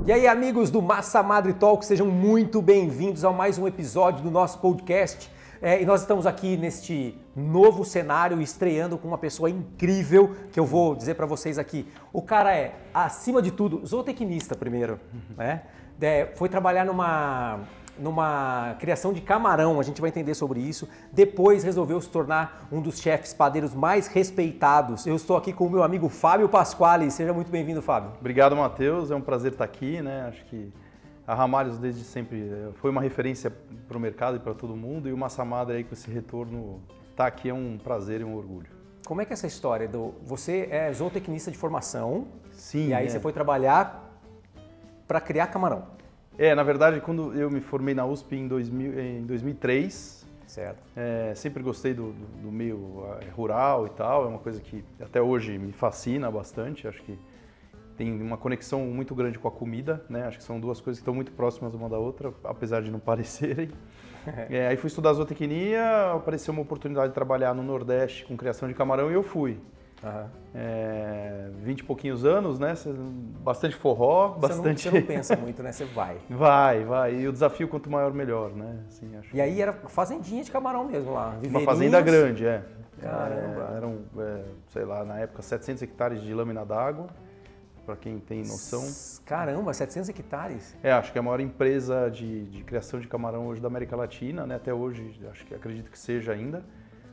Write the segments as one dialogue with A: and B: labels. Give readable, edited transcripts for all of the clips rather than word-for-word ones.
A: E aí, amigos do Massa Madre Talk, sejam muito bem-vindos a mais um episódio do nosso podcast. E nós estamos aqui neste novo cenário, estreando com uma pessoa incrível, que eu vou dizer para vocês aqui. O cara é, acima de tudo, zootecnista primeiro, né? Foi trabalhar numa criação de camarão, a gente vai entender sobre isso. Depois resolveu se tornar um dos chefes padeiros mais respeitados. Eu estou aqui com o meu amigo Fábio Pasquale. Seja muito bem-vindo, Fábio.
B: Obrigado, Matheus. É um prazer estar aqui, né? Acho que a Ramalhos desde sempre foi uma referência para o mercado e para todo mundo. E o Massa Madre aí com esse retorno tá aqui é um prazer e um orgulho.
A: Como é que é essa história? Você é zootecnista de formação.
B: Sim.
A: E aí você foi trabalhar para criar camarão.
B: Na verdade, quando eu me formei na USP em 2003,
A: certo.
B: Sempre gostei do meio rural e tal, é uma coisa que até hoje me fascina bastante, acho que tem uma conexão muito grande com a comida, né? Acho que são duas coisas que estão muito próximas uma da outra, apesar de não parecerem. Aí fui estudar zootecnia, apareceu uma oportunidade de trabalhar no Nordeste com criação de camarão e eu fui. 20 e pouquinhos anos, né? Bastante forró, bastante...
A: Você não pensa muito, né? Você vai.
B: Vai. E o desafio, quanto maior, melhor, né? Assim, acho
A: e aí era fazendinha de camarão mesmo lá?
B: Uma fazenda grande,
A: Caramba!
B: Eram, sei lá, na época, 700 hectares de lâmina d'água, para quem tem noção.
A: Caramba, 700 hectares?
B: Acho que é a maior empresa de criação de camarão hoje da América Latina, né? Até hoje, acredito que seja ainda.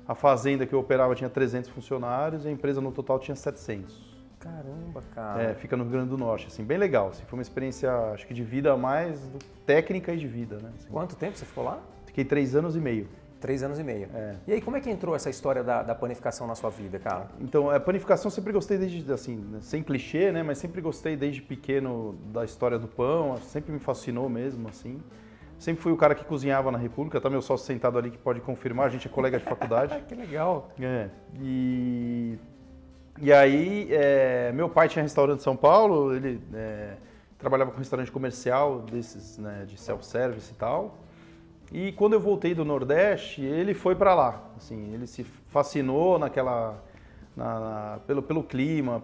B: A fazenda que eu operava tinha 300 funcionários e a empresa no total tinha 700.
A: Caramba, cara.
B: Fica no Rio Grande do Norte, assim, bem legal. Assim, foi uma experiência, acho que de vida mais técnica e de vida, né? Assim.
A: Quanto tempo você ficou lá?
B: Fiquei 3 anos e meio.
A: 3 anos e meio. E aí, como é que entrou essa história da panificação na sua vida, cara?
B: Então, a panificação sempre gostei desde, assim, sem clichê, né? Mas sempre gostei desde pequeno da história do pão, sempre me fascinou mesmo, assim. Sempre fui o cara que cozinhava na República, tá meu sócio sentado ali que pode confirmar, a gente é colega de faculdade.
A: Que legal!
B: E aí, meu pai tinha restaurante em São Paulo, ele trabalhava com restaurante comercial desses, né, de self-service e tal. E quando eu voltei do Nordeste, ele foi para lá, assim, ele se fascinou pelo clima,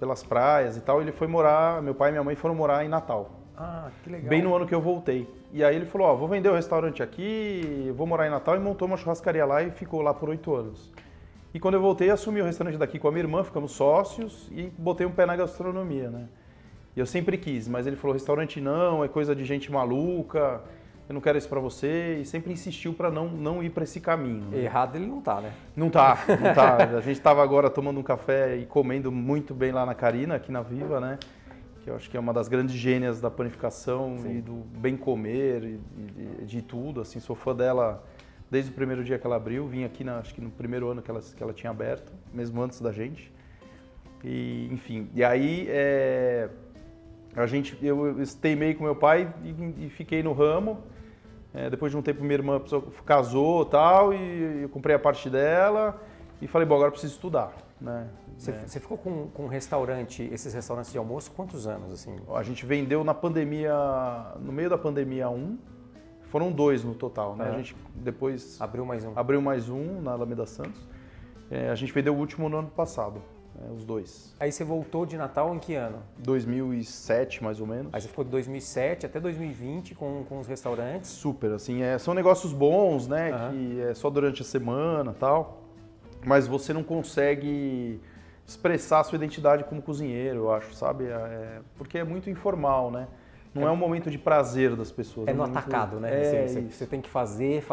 B: pelas praias e tal, ele foi morar, meu pai e minha mãe foram morar em Natal.
A: Ah, que legal.
B: Bem no ano que eu voltei. E aí ele falou, vou vender o restaurante aqui, vou morar em Natal, e montou uma churrascaria lá e ficou lá por 8 anos. E quando eu voltei, assumi o restaurante daqui com a minha irmã, ficamos sócios e botei um pé na gastronomia, né? E eu sempre quis, mas ele falou, restaurante não, é coisa de gente maluca, eu não quero isso pra você, e sempre insistiu pra não ir pra esse caminho. Né?
A: Errado ele não tá, né?
B: Não tá. A gente tava agora tomando um café e comendo muito bem lá na Carina, aqui na Viva, né? Que eu acho que é uma das grandes gênias da panificação. Sim. E do bem comer e de tudo, assim, sou fã dela desde o primeiro dia que ela abriu, vim aqui acho que no primeiro ano que ela tinha aberto, mesmo antes da gente. E, enfim, e aí eu teimei com meu pai e fiquei no ramo. Depois de um tempo minha irmã casou e tal, e eu comprei a parte dela e falei, bom, agora eu preciso estudar, né?
A: Você ficou com um restaurante, esses restaurantes de almoço, quantos anos, assim?
B: A gente vendeu na pandemia, no meio da pandemia foram 2 no total, né? A gente depois...
A: Abriu mais um.
B: Abriu mais um na Alameda Santos. A gente vendeu o último no ano passado, os 2.
A: Aí você voltou de Natal em que ano?
B: 2007, mais ou menos.
A: Aí você ficou de 2007 até 2020 com os restaurantes?
B: Super, assim, são negócios bons, né? Que é só durante a semana e tal, mas você não consegue expressar a sua identidade como cozinheiro, eu acho, sabe? Porque é muito informal, né? Não é um momento de prazer das pessoas.
A: No atacado, né? Assim, você tem que fazer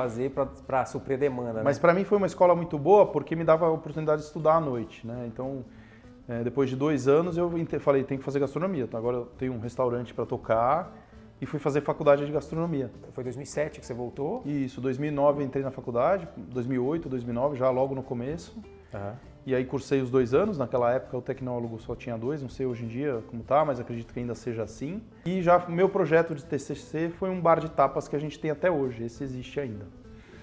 A: para suprir a demanda.
B: Mas para mim foi uma escola muito boa porque me dava a oportunidade de estudar à noite, né? Então, depois de 2 anos eu falei, tem que fazer gastronomia. Então agora eu tenho um restaurante para tocar e fui fazer faculdade de gastronomia.
A: Foi 2007 que você voltou?
B: Isso, 2009 eu entrei na faculdade, 2008, 2009, já logo no começo. E aí cursei os 2 anos, naquela época o tecnólogo só tinha 2, não sei hoje em dia como tá, mas acredito que ainda seja assim. E já o meu projeto de TCC foi um bar de tapas que a gente tem até hoje, esse existe ainda.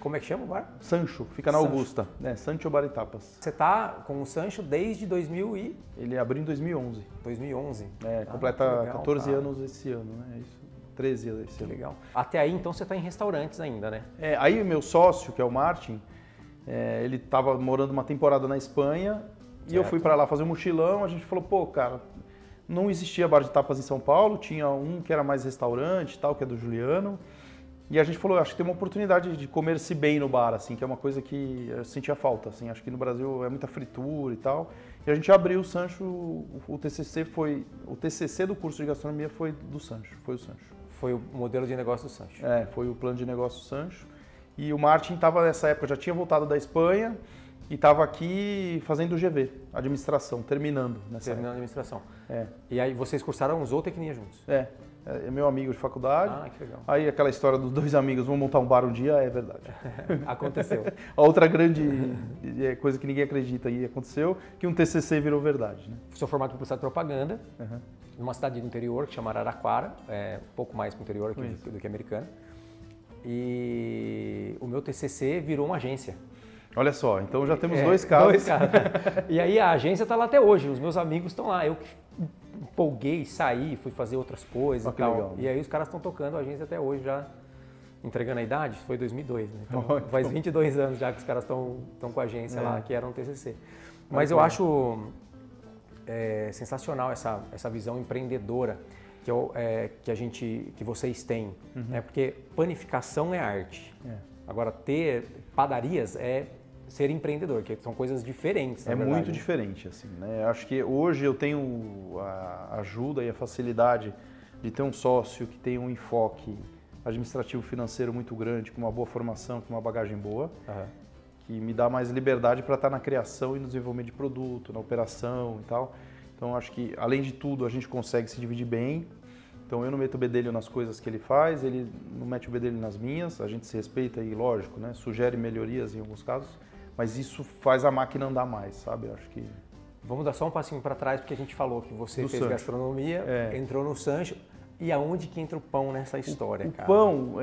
A: Como é que chama o bar?
B: Sancho, fica na Augusta, Sancho Bar e Tapas.
A: Você tá com o Sancho desde 2000 e...
B: Ele abriu em 2011.
A: 2011?
B: Completa legal, 14 anos esse ano, né? Isso. 13 esse ano.
A: Legal. Até aí, então, você está em restaurantes ainda, né?
B: Aí o meu sócio, que é o Martin, ele estava morando uma temporada na Espanha e eu fui para lá fazer um mochilão. A gente falou, pô, cara, não existia bar de tapas em São Paulo, tinha um que era mais restaurante, tal, que é do Juliano. E a gente falou, acho que tem uma oportunidade de comer-se bem no bar, assim, que é uma coisa que eu sentia falta, assim, acho que no Brasil é muita fritura e tal. E a gente abriu o Sancho, o TCC do curso de gastronomia foi do Sancho, foi o Sancho.
A: Foi o modelo de negócio do Sancho.
B: Foi o plano de negócio do Sancho. E o Martin estava nessa época, já tinha voltado da Espanha e estava aqui fazendo o GV, administração, terminando nessa época.
A: A administração. E aí vocês cursaram zootecnia juntos?
B: É meu amigo de faculdade.
A: Ah, que legal.
B: Aí aquela história dos dois amigos, vão montar um bar um dia, é verdade.
A: Aconteceu.
B: A outra grande coisa que ninguém acredita aí aconteceu, que um TCC virou verdade. Né?
A: Sou formado em publicidade e propaganda, numa cidade do interior que chama Araraquara, um pouco mais para o interior aqui do que Americana. E o meu TCC virou uma agência.
B: Olha só, então já temos dois casos.
A: E aí a agência está lá até hoje, os meus amigos estão lá. Eu empolguei, saí, fui fazer outras coisas e tal. Legal, né? E aí os caras estão tocando a agência até hoje, já entregando a idade, foi 2002, né? Então, faz 22 anos já que os caras estão com a agência lá, que era um TCC. Mas eu acho sensacional essa visão empreendedora que vocês têm, né? Porque panificação é arte. Agora, ter padarias é ser empreendedor, que são coisas diferentes.
B: É verdade, muito diferente, assim, né? Acho que hoje eu tenho a ajuda e a facilidade de ter um sócio que tem um enfoque administrativo financeiro muito grande, com uma boa formação, com uma bagagem boa, que me dá mais liberdade para estar na criação e no desenvolvimento de produto, na operação e tal. Então, acho que, além de tudo, a gente consegue se dividir bem. Então, eu não meto o bedelho nas coisas que ele faz, ele não mete o bedelho nas minhas, a gente se respeita e, lógico, né, sugere melhorias em alguns casos, mas isso faz a máquina andar mais, sabe? Eu acho que...
A: Vamos dar só um passinho para trás, porque a gente falou que você fez gastronomia, entrou no Sancho. E aonde que entra o pão nessa história, cara?
B: O pão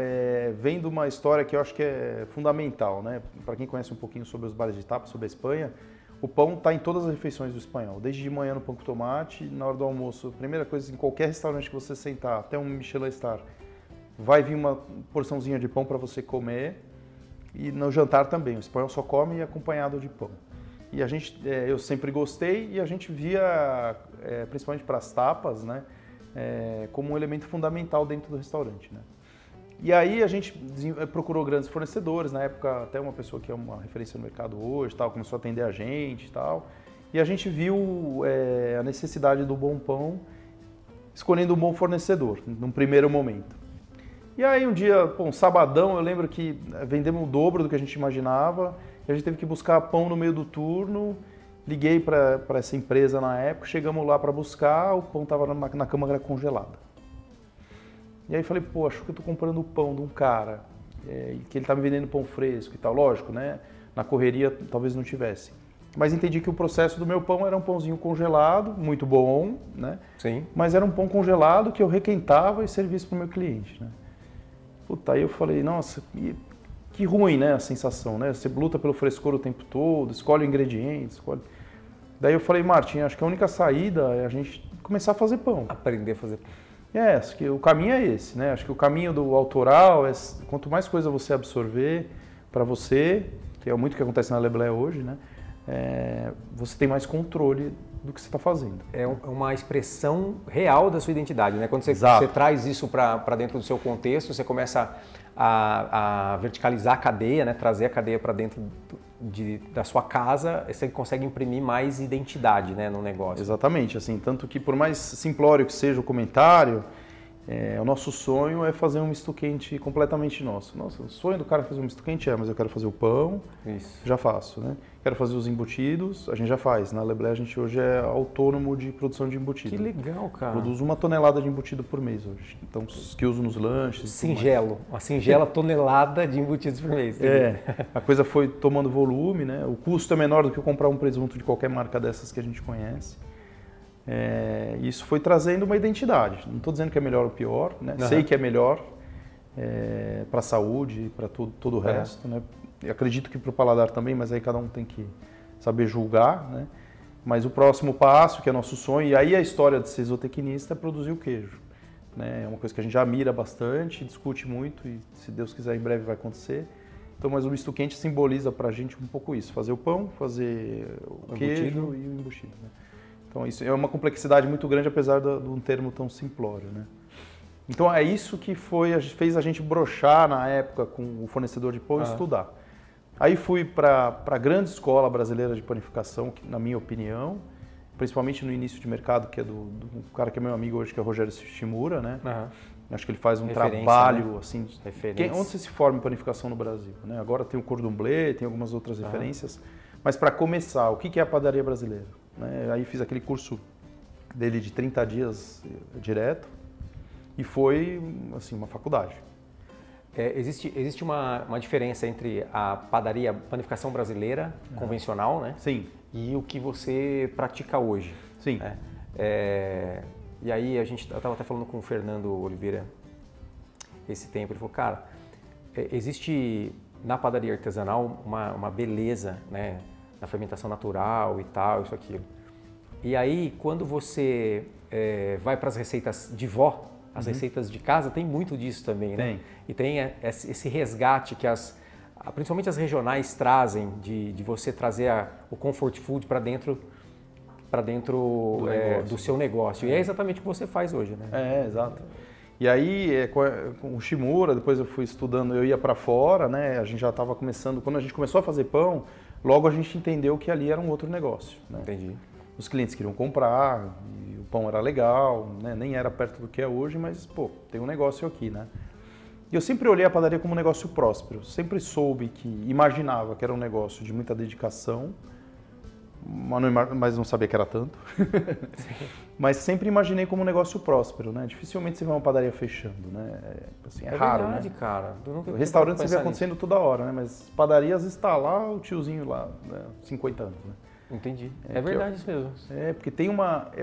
B: vem de uma história que eu acho que é fundamental, né? Para quem conhece um pouquinho sobre os bares de tapas, sobre a Espanha, o pão está em todas as refeições do espanhol. Desde de manhã no pão com tomate, na hora do almoço, a primeira coisa, em qualquer restaurante que você sentar, até um Michelin Star, vai vir uma porçãozinha de pão para você comer. E no jantar também, o espanhol só come acompanhado de pão. E a gente, eu sempre gostei e a gente via, principalmente para as tapas, né, como um elemento fundamental dentro do restaurante, né. E aí a gente procurou grandes fornecedores, na época até uma pessoa que é uma referência no mercado hoje, tal, começou a atender a gente e tal. E a gente viu a necessidade do bom pão, escolhendo um bom fornecedor, num primeiro momento. E aí um dia, um sabadão, eu lembro que vendemos o dobro do que a gente imaginava, e a gente teve que buscar pão no meio do turno, liguei para essa empresa na época, chegamos lá para buscar, o pão estava na câmara congelada. E aí falei, pô, acho que eu estou comprando o pão de um cara, que ele está me vendendo pão fresco e tal, lógico, né? Na correria talvez não tivesse. Mas entendi que o processo do meu pão era um pãozinho congelado, muito bom, né?
A: Sim.
B: Mas era um pão congelado que eu requentava e servisse para o meu cliente, né? Puta, aí eu falei, nossa, que ruim, né, a sensação, né? Você luta pelo frescor o tempo todo, escolhe ingredientes, escolhe... Daí eu falei, Martin, acho que a única saída é a gente começar a fazer pão.
A: Aprender a fazer pão.
B: Acho que o caminho é esse, né? Acho que o caminho do autoral é quanto mais coisa você absorver para você, que é muito o que acontece na Leblé hoje, né? Você tem mais controle do que você está fazendo. É
A: uma expressão real da sua identidade, né? Quando você traz isso para dentro do seu contexto, você começa a verticalizar a cadeia, né? Trazer a cadeia para dentro da sua casa, você consegue imprimir mais identidade, né, no negócio.
B: Exatamente, assim, tanto que por mais simplório que seja o comentário, o nosso sonho é fazer um misto quente completamente nosso. Nossa, o sonho do cara é fazer um misto quente mas eu quero fazer o pão, já faço, né? Quero fazer os embutidos, a gente já faz. Na Leblé a gente hoje é autônomo de produção de embutido.
A: Que legal, cara.
B: Produz 1 tonelada de embutido por mês hoje. Então, os que uso nos lanches.
A: Singelo, uma singela tonelada de embutidos por mês.
B: A coisa foi tomando volume, né? O custo é menor do que comprar um presunto de qualquer marca dessas que a gente conhece. Isso foi trazendo uma identidade. Não estou dizendo que é melhor ou pior, né? Sei que é melhor para a saúde, para todo o resto, né? Eu acredito que para o paladar também, mas aí cada um tem que saber julgar, né? Mas o próximo passo, que é nosso sonho, e aí a história de ser zootecnista, é produzir o queijo, né? É uma coisa que a gente já mira bastante, discute muito e, se Deus quiser, em breve vai acontecer. Então, mas o misto quente simboliza para a gente um pouco isso, fazer o pão, fazer o queijo e o embutido, né? Então isso é uma complexidade muito grande, apesar de um termo tão simplório, né? Então é isso que fez a gente brochar na época com o fornecedor de pão e estudar. Aí fui para a grande escola brasileira de panificação, que, na minha opinião, principalmente no início de mercado, que é do cara que é meu amigo hoje, que é o Rogério Shimura, né? Acho que ele faz um trabalho, né? Assim, onde você se forma em panificação no Brasil, né? Agora tem o Cordon Bleu, tem algumas outras referências, mas para começar, o que é a padaria brasileira? Né? Aí fiz aquele curso dele de 30 dias direto e foi, assim, uma faculdade.
A: Existe uma diferença entre a panificação brasileira convencional, né?
B: Sim.
A: E o que você pratica hoje.
B: Sim.
A: Né? E aí eu estava até falando com o Fernando Oliveira esse tempo, ele falou, cara, existe na padaria artesanal uma beleza, né? Na fermentação natural e tal, isso, aquilo. E aí, quando você vai para as receitas de vó, as receitas de casa, tem muito disso também, né?
B: Tem.
A: E tem esse resgate que principalmente as regionais trazem, de você trazer o comfort food para dentro do seu negócio. E é exatamente o que você faz hoje, né?
B: Exato. E aí, com o Shimura, depois eu fui estudando, eu ia para fora, né? A gente já estava começando, quando a gente começou a fazer pão, logo a gente entendeu que ali era um outro negócio, né?
A: Entendi.
B: Os clientes queriam comprar, e o pão era legal, né? Nem era perto do que é hoje, mas, pô, tem um negócio aqui, né? E eu sempre olhei a padaria como um negócio próspero, sempre imaginava que era um negócio de muita dedicação, mas não sabia que era tanto. Mas sempre imaginei como um negócio próspero, né? Dificilmente você vê uma padaria fechando, né? Assim, é raro,
A: verdade,
B: né?
A: cara.
B: Restaurante você vê acontecendo toda hora, né? Mas padaria às vezes está lá o tiozinho lá, né? 50 anos, né?
A: Entendi. É verdade isso mesmo.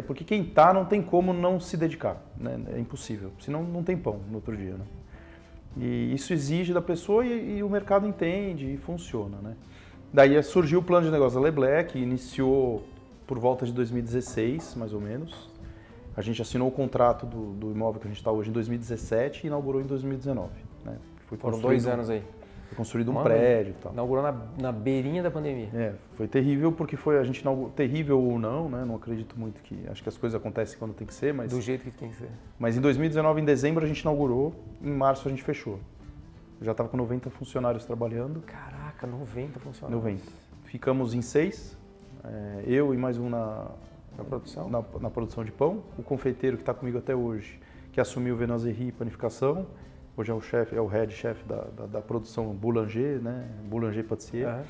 B: Porque quem tá não tem como não se dedicar, né? É impossível. Senão não tem pão no outro dia, né? E isso exige da pessoa e o mercado entende e funciona, né? Daí surgiu o plano de negócio da Lebleck, que iniciou por volta de 2016, mais ou menos. A gente assinou o contrato do imóvel que a gente está hoje em 2017 e inaugurou em 2019. Né?
A: Foram 2 anos aí.
B: Foi construído um prédio e tal.
A: Inaugurou na beirinha da pandemia.
B: Foi terrível porque a gente inaugurou, terrível ou não, né? Não acredito muito acho que as coisas acontecem quando tem que ser, mas...
A: Do jeito que tem que ser.
B: Mas em 2019, em dezembro, a gente inaugurou, em março a gente fechou. Já estava com 90 funcionários trabalhando.
A: Caraca, 90 funcionários.
B: 90. Ficamos em 6, eu e mais um na
A: produção?
B: Na produção de pão. O confeiteiro que está comigo até hoje, que assumiu Viennoiserie e panificação. Hoje é o head chef da produção Boulanger, né? Boulanger Patissier.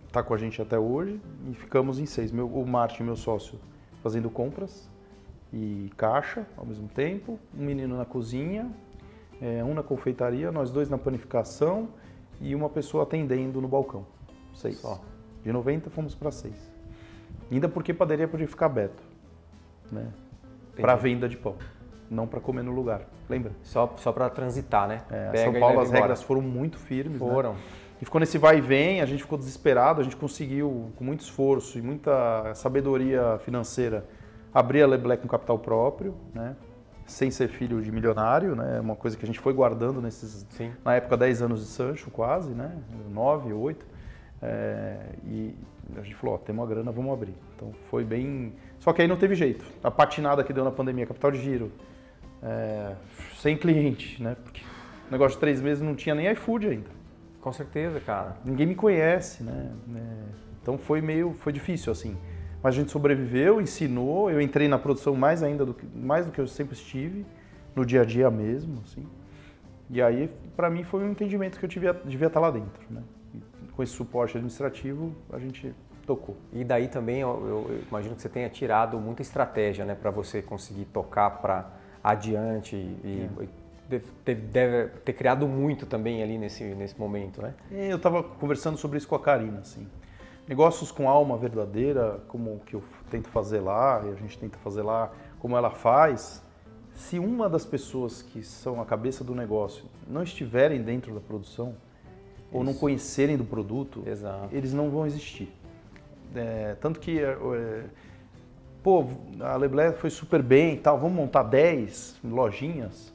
B: Está com a gente até hoje e ficamos em 6. O Martin, meu sócio, fazendo compras e caixa ao mesmo tempo. Um menino na cozinha, um na confeitaria, nós 2 na panificação e uma pessoa atendendo no balcão. 6. Só. De 90 fomos para 6. Ainda porque padaria podia ficar aberto, né? Para venda de pão, não para comer no lugar. Lembra?
A: Só para transitar, né?
B: São Paulo as regras foram muito firmes.
A: Foram.
B: Né? E ficou nesse vai e vem, a gente ficou desesperado, a gente conseguiu, com muito esforço e muita sabedoria financeira, abrir a Lebleck com capital próprio, né? Sem ser filho de milionário, né? Uma coisa que a gente foi guardando na época 10 anos de Sancho, quase, né? 9, 8. E a gente falou, temos uma grana, vamos abrir. Então foi bem... Só que aí não teve jeito. A patinada que deu na pandemia, capital de giro, sem cliente, né? Porque o negócio de 3 meses não tinha nem iFood ainda.
A: Com certeza, cara.
B: Ninguém me conhece, né? Então foi difícil, assim. Mas a gente sobreviveu, ensinou, eu entrei na produção mais do que eu sempre estive, no dia a dia mesmo, assim. E aí, para mim, foi um entendimento que eu devia estar lá dentro, né? E com esse suporte administrativo, a gente tocou.
A: E daí também, eu imagino que você tenha tirado muita estratégia, né? Para você conseguir tocar para adiante e deve ter criado muito também ali nesse momento, né?
B: Eu estava conversando sobre isso com a Karina, assim. Negócios com alma verdadeira, como o que eu tento fazer lá, e a gente tenta fazer lá, como ela faz, se uma das pessoas que são a cabeça do negócio não estiverem dentro da produção, ou não conhecerem do produto, eles não vão existir. Tanto que, a Lebleck foi super bem e tal, vamos montar 10 lojinhas.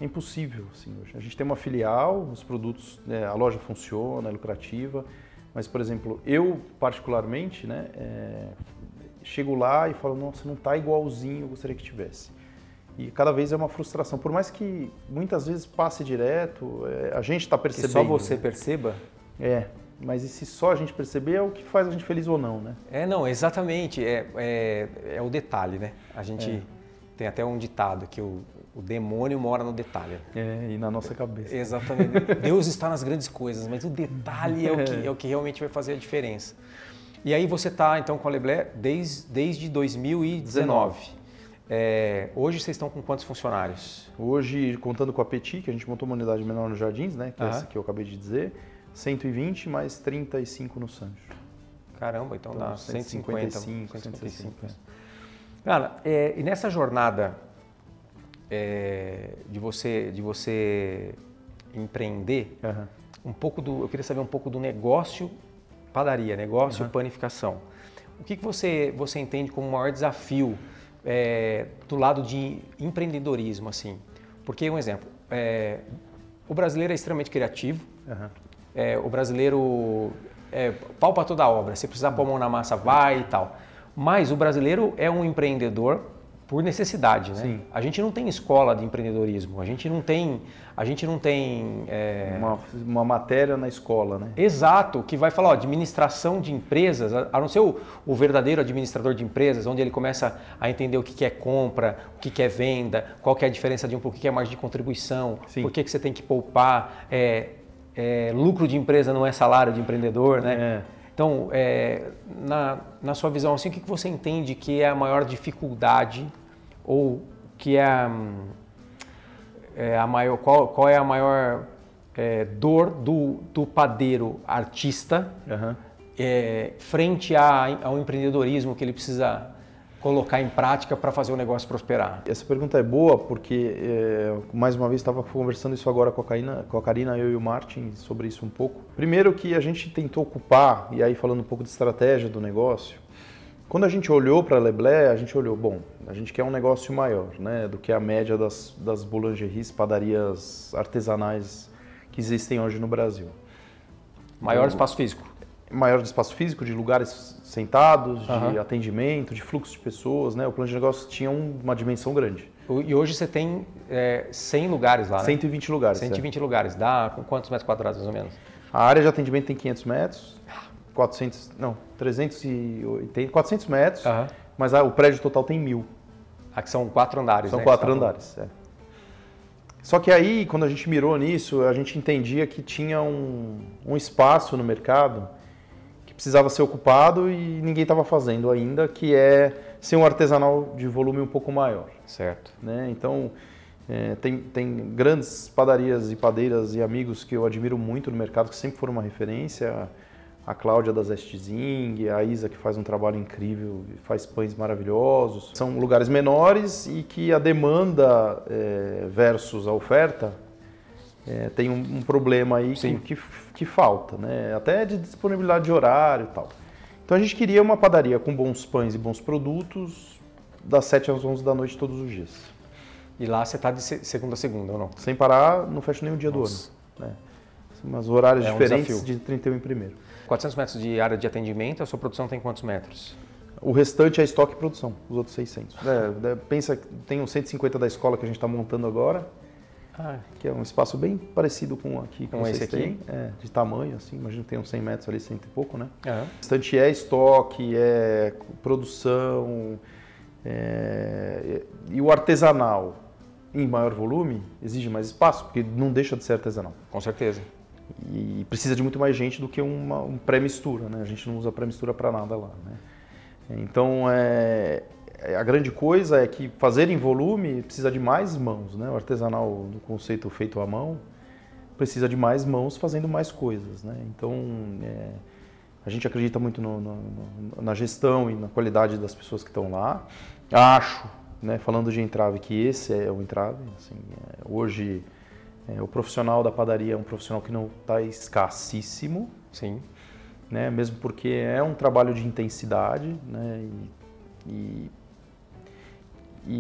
B: É impossível, assim, hoje. A gente tem uma filial, os produtos, a loja funciona, é lucrativa, mas, por exemplo, eu particularmente, né, chego lá e falo, nossa, não está igualzinho, eu gostaria que tivesse. E cada vez é uma frustração, por mais que muitas vezes passe direto, a gente está percebendo.
A: Que só você perceba?
B: Mas e se só a gente perceber é o que faz a gente feliz ou não, né?
A: Não, exatamente, é o detalhe, né? A gente tem até um ditado que o demônio mora no detalhe.
B: E na nossa cabeça.
A: Exatamente. Deus está nas grandes coisas, mas o detalhe é o que realmente vai fazer a diferença. E aí você está, então, com a Leblé desde 2019. Hoje vocês estão com quantos funcionários?
B: Hoje, contando com a Petit, que a gente montou uma unidade menor nos Jardins, né? Que é essa que eu acabei de dizer, 120 mais 35 no Sancho.
A: Caramba, então dá 155. Cara, e nessa jornada de você empreender, eu queria saber um pouco do negócio padaria, negócio panificação. O que você entende como o maior desafio do lado de empreendedorismo, assim? Porque, um exemplo, o brasileiro é extremamente criativo, o brasileiro pau para toda a obra, se precisar pôr a mão na massa, vai e tal. Mas o brasileiro é um empreendedor por necessidade, né?
B: Sim.
A: A gente não tem escola de empreendedorismo, a gente não tem
B: uma matéria na escola, né?
A: Exato, que vai falar, administração de empresas, a não ser o verdadeiro administrador de empresas, onde ele começa a entender o que é compra, o que é venda, qual que é a diferença de o que é margem de contribuição, por que você tem que poupar, lucro de empresa não é salário de empreendedor, né? Então, na sua visão, assim, o que você entende que é a maior dificuldade ou que é a maior, qual é a maior dor do padeiro artista frente ao empreendedorismo que ele precisa colocar em prática para fazer o negócio prosperar?
B: Essa pergunta é boa porque, mais uma vez, estava conversando isso agora com a Karina, eu e o Martin, sobre isso um pouco. Primeiro que a gente tentou ocupar, e aí falando um pouco de estratégia do negócio, quando a gente olhou para a Leblé, a gente olhou, bom, a gente quer um negócio maior, né, do que a média das boulangeries, padarias artesanais que existem hoje no Brasil.
A: Maior espaço físico.
B: Maior de espaço físico, de lugares sentados, de atendimento, de fluxo de pessoas, né? O plano de negócio tinha uma dimensão grande.
A: E hoje você tem 100 lugares lá, né?
B: 120 lugares.
A: 120 lugares. Dá com quantos metros quadrados, mais ou menos?
B: A área de atendimento tem 500 metros, 400 metros, mas o prédio total tem 1.000.
A: Aqui são 4 andares,
B: São
A: né?
B: 4 andares, Só que aí, quando a gente mirou nisso, a gente entendia que tinha um espaço no mercado precisava ser ocupado e ninguém estava fazendo ainda, que é ser um artesanal de volume um pouco maior.
A: Certo.
B: Né? Então, tem grandes padarias e padeiras e amigos que eu admiro muito no mercado, que sempre foram uma referência. A Cláudia da Zestzing, a Isa, que faz um trabalho incrível, faz pães maravilhosos. São lugares menores e que a demanda versus a oferta tem um problema aí que falta, né? Até de disponibilidade de horário e tal. Então a gente queria uma padaria com bons pães e bons produtos das 7 às 11 da noite todos os dias.
A: E lá você está de segunda a segunda, ou não?
B: Sem parar, não fecha nenhum dia do ano. Né? Mas horários diferentes de 31 em primeiro.
A: 400 metros de área de atendimento, a sua produção tem quantos metros?
B: O restante é estoque e produção, os outros 600. Pensa que tem uns 150 da escola que a gente está montando agora. Que é um espaço bem parecido com aqui que vocês têm, de tamanho, assim, imagino que tem uns 100 metros ali, 100 e pouco, né? O restante é estoque, é produção, e o artesanal em maior volume exige mais espaço, porque não deixa de ser artesanal.
A: Com certeza.
B: E precisa de muito mais gente do que um pré-mistura, né? A gente não usa pré-mistura para nada lá, né? Então, a grande coisa é que fazer em volume precisa de mais mãos, né? O artesanal, do conceito feito à mão, precisa de mais mãos fazendo mais coisas, né? Então, a gente acredita muito na gestão e na qualidade das pessoas que estão lá. Acho, né, falando de entrave, que esse é o entrave. Assim, hoje, o profissional da padaria é um profissional que não está escassíssimo.
A: Sim.
B: Né? Mesmo porque é um trabalho de intensidade, né? E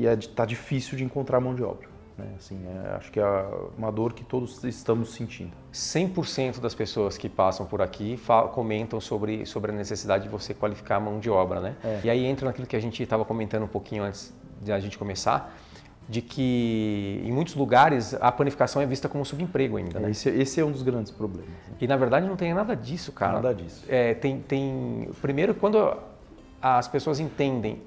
B: está difícil de encontrar mão de obra. né? Assim, acho que é uma dor que todos estamos sentindo.
A: 100% das pessoas que passam por aqui comentam sobre a necessidade de você qualificar a mão de obra, né? E aí entra naquilo que a gente estava comentando um pouquinho antes de a gente começar, de que em muitos lugares a panificação é vista como subemprego ainda, né?
B: Esse é um dos grandes problemas. Né?
A: E na verdade não tem nada disso, cara.
B: Nada disso.
A: Primeiro, quando as pessoas entendem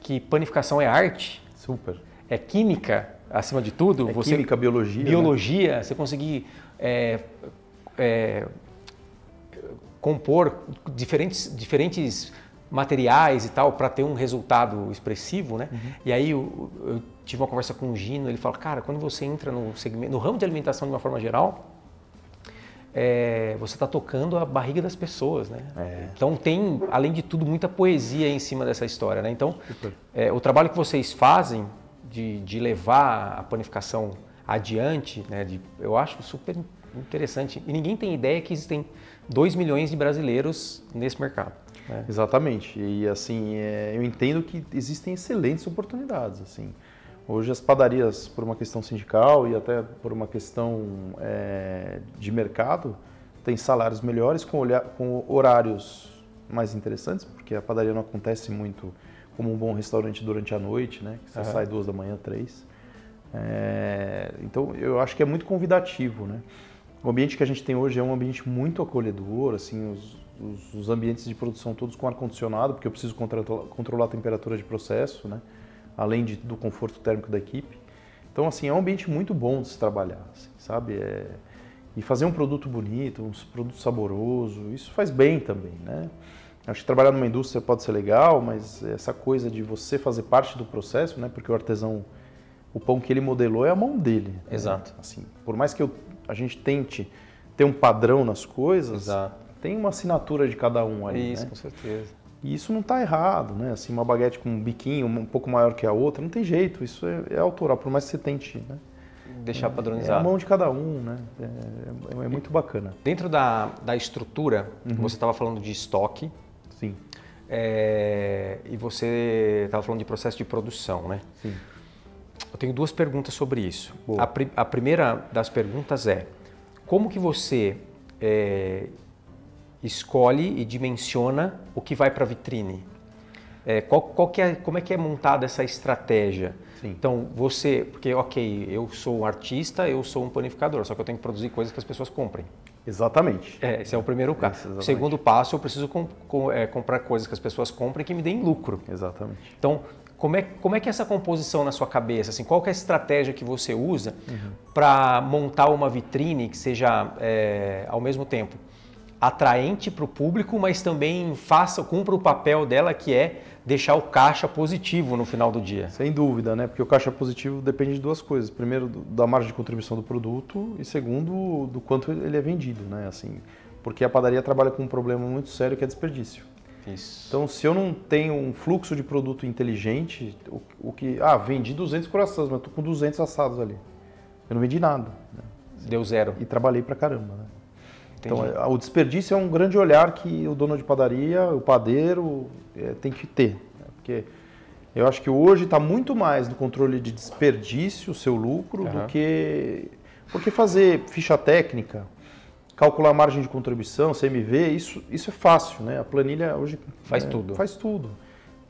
A: que panificação é arte,
B: super,
A: é química acima de tudo,
B: química, biologia,
A: né? Você conseguir compor diferentes materiais e tal para ter um resultado expressivo, né? E aí eu tive uma conversa com o Gino, ele fala, cara, quando você entra no ramo de alimentação de uma forma geral, você está tocando a barriga das pessoas, né? Então tem, além de tudo, muita poesia em cima dessa história, né? Então, o trabalho que vocês fazem de levar a panificação adiante, né? Eu acho super interessante. E ninguém tem ideia que existem 2 milhões de brasileiros nesse mercado. Né?
B: Exatamente. E assim, eu entendo que existem excelentes oportunidades. Assim. Hoje as padarias, por uma questão sindical e até por uma questão de mercado, têm salários melhores com horários mais interessantes, porque a padaria não acontece muito como um bom restaurante durante a noite, né? Que você sai 2 da manhã, 3. Então eu acho que é muito convidativo, né? O ambiente que a gente tem hoje é um ambiente muito acolhedor, assim, os ambientes de produção todos com ar-condicionado, porque eu preciso controlar a temperatura de processo, né? Além do conforto térmico da equipe. Então, assim, é um ambiente muito bom de se trabalhar, assim, sabe? E fazer um produto bonito, um produto saboroso, isso faz bem também, né? Acho que trabalhar numa indústria pode ser legal, mas essa coisa de você fazer parte do processo, né? Porque o artesão, o pão que ele modelou é a mão dele.
A: Exato.
B: Né? Assim, por mais que a gente tente ter um padrão nas coisas,
A: Exato.
B: Tem uma assinatura de cada um ali,
A: Isso,
B: né?
A: com certeza.
B: E isso não está errado, né? Assim, uma baguete com um biquinho um pouco maior que a outra, não tem jeito, isso é autoral, por mais que você tente, né?
A: Deixar padronizado.
B: É a mão de cada um, né? É muito bacana.
A: Dentro da estrutura, você estava falando de estoque.
B: Sim.
A: E você estava falando de processo de produção, né?
B: Sim.
A: Eu tenho 2 perguntas sobre isso.
B: Boa.
A: A primeira das perguntas é, como que você escolhe e dimensiona o que vai para a vitrine? Como é que é montada essa estratégia?
B: Sim.
A: Então, porque eu sou um artista, eu sou um panificador, só que eu tenho que produzir coisas que as pessoas comprem.
B: Exatamente.
A: Esse é o primeiro passo. O segundo passo, eu preciso comprar coisas que as pessoas comprem que me deem lucro.
B: Exatamente.
A: Então, como é que é essa composição na sua cabeça? Assim, qual que é a estratégia que você usa para montar uma vitrine que seja, ao mesmo tempo, atraente para o público, mas também cumpra o papel dela, que é deixar o caixa positivo no final do dia?
B: Sem dúvida, né? Porque o caixa positivo depende de 2 coisas. Primeiro, da margem de contribuição do produto e segundo, do quanto ele é vendido, né? Assim, porque a padaria trabalha com um problema muito sério que é desperdício.
A: Isso.
B: Então, se eu não tenho um fluxo de produto inteligente, vendi 200 croissants, mas estou com 200 assados ali. Eu não vendi nada. Né?
A: Deu 0.
B: E trabalhei pra caramba, né?
A: Entendi.
B: Então, o desperdício é um grande olhar que o dono de padaria, o padeiro, tem que ter. Né? Porque eu acho que hoje está muito mais no controle de desperdício, o seu lucro, do que... Porque fazer ficha técnica, calcular a margem de contribuição, CMV, isso é fácil, né? A planilha hoje
A: faz tudo.
B: Faz tudo.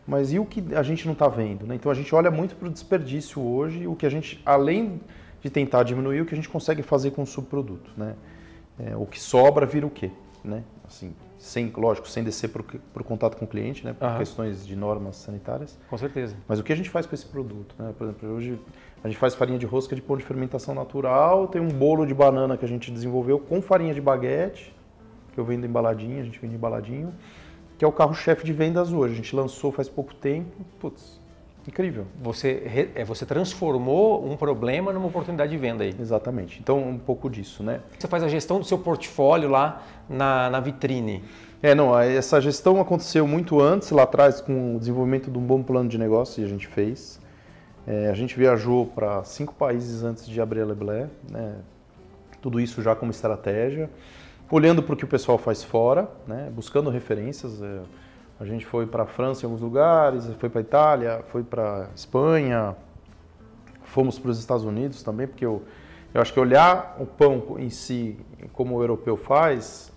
B: Mas e o que a gente não está vendo? Né? Então a gente olha muito para o desperdício hoje, o que a gente, além de tentar diminuir, o que a gente consegue fazer com o subproduto, né? O que sobra vira o quê? Né? Assim, lógico, sem descer para o contato com o cliente, né? Por questões de normas sanitárias.
A: Com certeza.
B: Mas o que a gente faz com esse produto? Né? Por exemplo, hoje a gente faz farinha de rosca de pão de fermentação natural, tem um bolo de banana que a gente desenvolveu com farinha de baguete, que eu vendo embaladinho, a gente vende embaladinho, que é o carro-chefe de vendas hoje. A gente lançou faz pouco tempo, incrível.
A: Você transformou um problema numa oportunidade de venda aí.
B: Exatamente. Então, um pouco disso, né?
A: Você faz a gestão do seu portfólio lá na vitrine.
B: Essa gestão aconteceu muito antes, lá atrás, com o desenvolvimento de um bom plano de negócio, e a gente fez. A gente viajou para 5 países antes de abrir a Leblé, né? Tudo isso já como estratégia, olhando para o que o pessoal faz fora, né? Buscando referências. A gente foi para a França em alguns lugares, foi para a Itália, foi para a Espanha, fomos para os Estados Unidos também, porque eu acho que olhar o pão em si, como o europeu faz,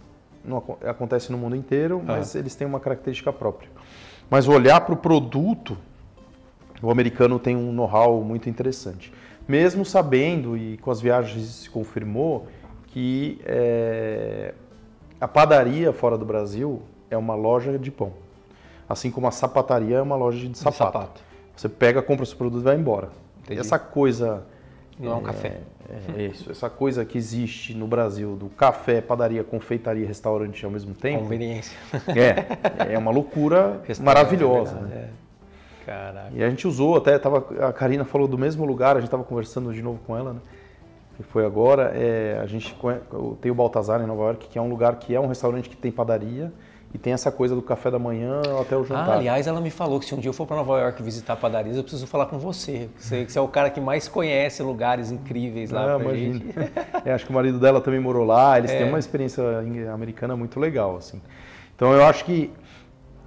B: não acontece no mundo inteiro, mas eles têm uma característica própria. Mas olhar para o produto, o americano tem um know-how muito interessante. Mesmo sabendo, e com as viagens se confirmou, que a padaria fora do Brasil é uma loja de pão. Assim como a sapataria é uma loja de sapato. Você pega, compra seu produto e vai embora.
A: Entendi.
B: Essa coisa...
A: Não é um café.
B: Isso. Essa coisa que existe no Brasil do café, padaria, confeitaria, restaurante ao mesmo tempo.
A: Conveniência.
B: É uma loucura maravilhosa. Né?
A: Caraca.
B: E a gente usou, até a Karina falou do mesmo lugar, a gente estava conversando de novo com ela, né? Que foi agora. A gente tem o Baltazar em Nova York, que é um lugar que é um restaurante que tem padaria. E tem essa coisa do café da manhã até o jantar.
A: Aliás, ela me falou que se um dia eu for para Nova York visitar padarias, eu preciso falar com você. Você é o cara que mais conhece lugares incríveis lá pra gente.
B: Acho que o marido dela também morou lá, eles têm uma experiência americana muito legal, assim. Então eu acho que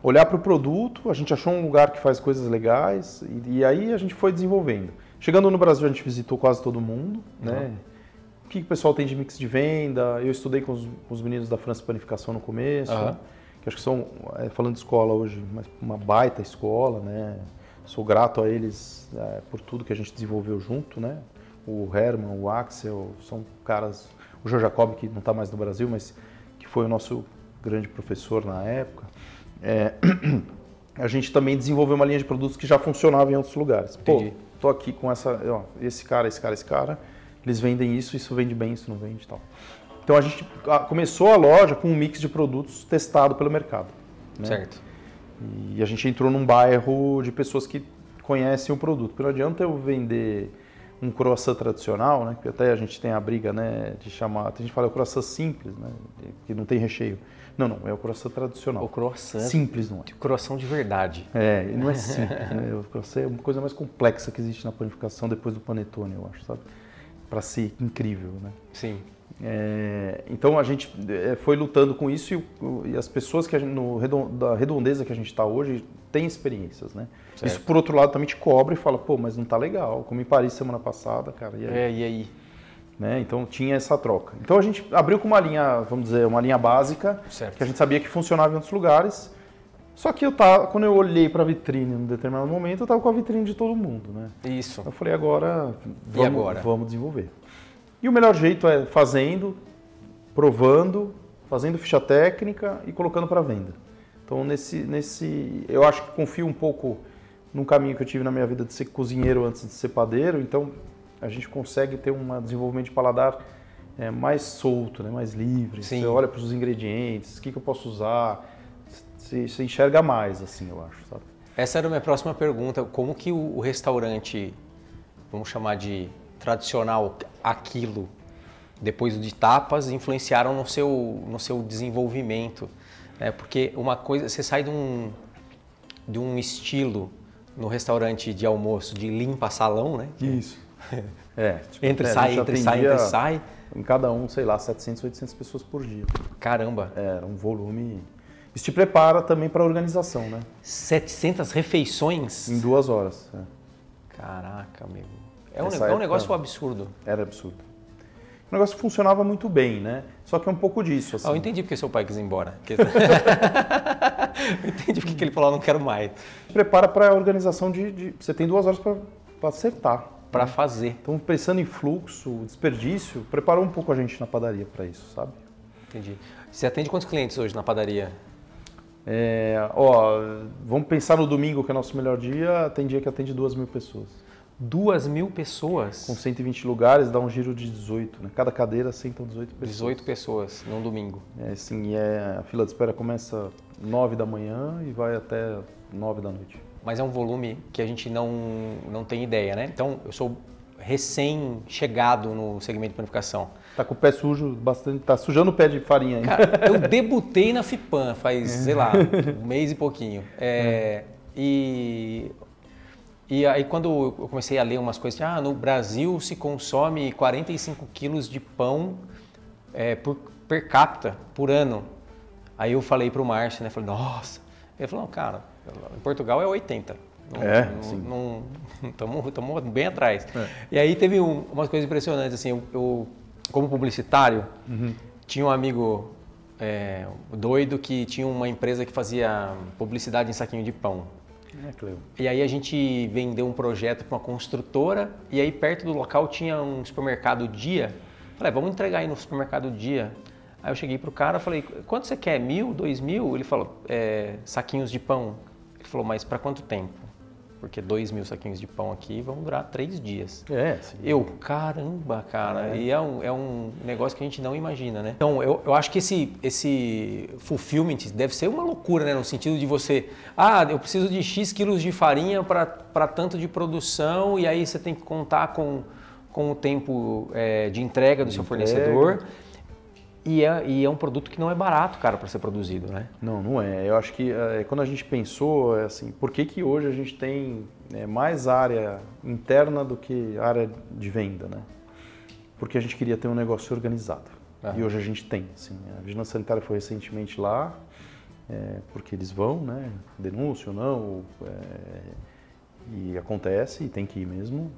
B: olhar para o produto, a gente achou um lugar que faz coisas legais e aí a gente foi desenvolvendo. Chegando no Brasil, a gente visitou quase todo mundo, né? O que o pessoal tem de mix de venda? Eu estudei com os meninos da França Panificação no começo. Que acho que são, falando de escola hoje, uma baita escola, né? Sou grato a eles por tudo que a gente desenvolveu junto, né? O Herman, o Axel, são caras... O João Jacob, que não está mais no Brasil, mas que foi o nosso grande professor na época. A gente também desenvolveu uma linha de produtos que já funcionava em outros lugares. Pô, tô aqui com esse cara, eles vendem isso vende bem, isso não vende e tal. Então a gente começou a loja com um mix de produtos testado pelo mercado. Né?
A: Certo.
B: E a gente entrou num bairro de pessoas que conhecem o produto. Porque não adianta eu vender um croissant tradicional, né? Que até a gente tem a briga, né, de chamar... A gente fala o croissant simples, né? Que não tem recheio. Não, é o croissant tradicional.
A: O croissant.
B: Simples, não é?
A: O croissant de verdade.
B: Ele não é simples. Né? O croissant é uma coisa mais complexa que existe na panificação depois do panetone, eu acho, sabe? Para ser incrível, né?
A: Sim.
B: Então a gente foi lutando com isso e as pessoas que da redondeza que a gente está hoje têm experiências, né? Certo. Isso por outro lado também te cobra e fala, pô, mas não tá legal, como em Paris semana passada, cara, e aí?
A: E aí?
B: Né? Então tinha essa troca. Então a gente abriu com uma linha, vamos dizer, uma linha básica,
A: certo,
B: que a gente sabia que funcionava em outros lugares, só que quando eu olhei para a vitrine em um determinado momento, eu estava com a vitrine de todo mundo, né?
A: Isso.
B: Eu falei, vamos desenvolver. E o melhor jeito é fazendo, provando, fazendo ficha técnica e colocando para venda. Então, eu acho que confio um pouco num caminho que eu tive na minha vida de ser cozinheiro antes de ser padeiro. Então, a gente consegue ter um desenvolvimento de paladar mais solto, né? Mais livre.
A: Sim.
B: Você olha para os ingredientes, o que eu posso usar, você enxerga mais, assim, eu acho, sabe?
A: Essa era a minha próxima pergunta. Como que o restaurante, vamos chamar de tradicional, aquilo, depois de tapas, influenciaram no seu desenvolvimento, né? Porque uma coisa, você sai de um estilo no restaurante de almoço de limpa salão, né?
B: Isso.
A: Entra e sai.
B: Em cada um, sei lá, 700, 800 pessoas por dia.
A: Caramba.
B: Era um volume... Isso te prepara também para a organização, né?
A: 700 refeições?
B: Em 2 horas.
A: Caraca, meu. É um negócio absurdo.
B: Era absurdo. O negócio funcionava muito bem, né? Só que é um pouco disso. Assim.
A: Eu entendi porque seu pai quis ir embora. Eu entendi porque ele falou, não quero mais.
B: Prepara para a organização Você tem 2 horas para acertar.
A: Para fazer.
B: Então, pensando em fluxo, desperdício, preparou um pouco a gente na padaria para isso, sabe?
A: Entendi. Você atende quantos clientes hoje na padaria?
B: Vamos pensar no domingo, que é nosso melhor dia, tem dia que atende 2.000 pessoas.
A: 2.000 pessoas?
B: Com 120 lugares, dá um giro de 18, né? Cada cadeira sentam 18 pessoas.
A: 18 pessoas, num domingo.
B: A fila de espera começa 9 da manhã e vai até 9 da noite.
A: Mas é um volume que a gente não tem ideia, né? Então, eu sou recém-chegado no segmento de panificação.
B: Tá com o pé sujo bastante, tá sujando o pé de farinha ainda.
A: Cara, eu debutei na FIPAM faz, sei lá, um mês e pouquinho. E aí quando eu comecei a ler umas coisas, no Brasil se consome 45 quilos de pão per capita por ano. Aí eu falei pro Márcio, né? Falei, nossa. Ele falou, não, cara, em Portugal é 80. Estamos bem atrás. E aí teve umas coisas impressionantes, assim, eu como publicitário, tinha um amigo doido que tinha uma empresa que fazia publicidade em saquinho de pão. E aí a gente vendeu um projeto para uma construtora e aí perto do local tinha um supermercado Dia. Falei, vamos entregar aí no supermercado Dia. Aí eu cheguei pro cara, falei, quanto você quer? 1.000, 2.000? Ele falou, saquinhos de pão. Ele falou, mas para quanto tempo? Porque 2.000 saquinhos de pão aqui vão durar 3 dias.
B: Sim.
A: Caramba, cara. E é um negócio que a gente não imagina, né? Então, eu acho que esse fulfillment deve ser uma loucura, né? No sentido de você, eu preciso de X quilos de farinha para tanto de produção e aí você tem que contar com o tempo de entrega do seu fornecedor. E é um produto que não é barato, cara, para ser produzido, né?
B: Não é. Eu acho que quando a gente pensou, assim, por que hoje a gente tem mais área interna do que área de venda, né? Porque a gente queria ter um negócio organizado. E hoje a gente tem, assim. A Vigilância Sanitária foi recentemente lá, porque eles vão, né? Denúncia ou não, e acontece, e tem que ir mesmo.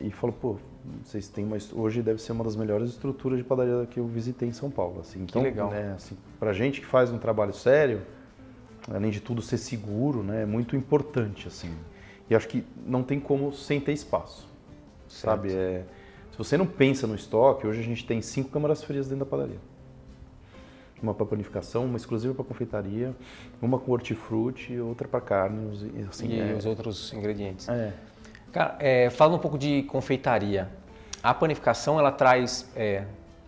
B: E falou, pô, vocês têm hoje deve ser uma das melhores estruturas de padaria que eu visitei em São Paulo. Assim. Então,
A: que legal.
B: Assim, pra gente que faz um trabalho sério, além de tudo ser seguro, né, é muito importante. Assim. E acho que não tem como sem ter espaço.
A: Certo.
B: Sabe? Se você não pensa no estoque, hoje a gente tem 5 câmaras frias dentro da padaria. Uma para panificação, uma exclusiva para confeitaria, uma com hortifruti, outra para carne. Assim,
A: e os outros ingredientes. Cara, falando um pouco de confeitaria, a panificação ela traz,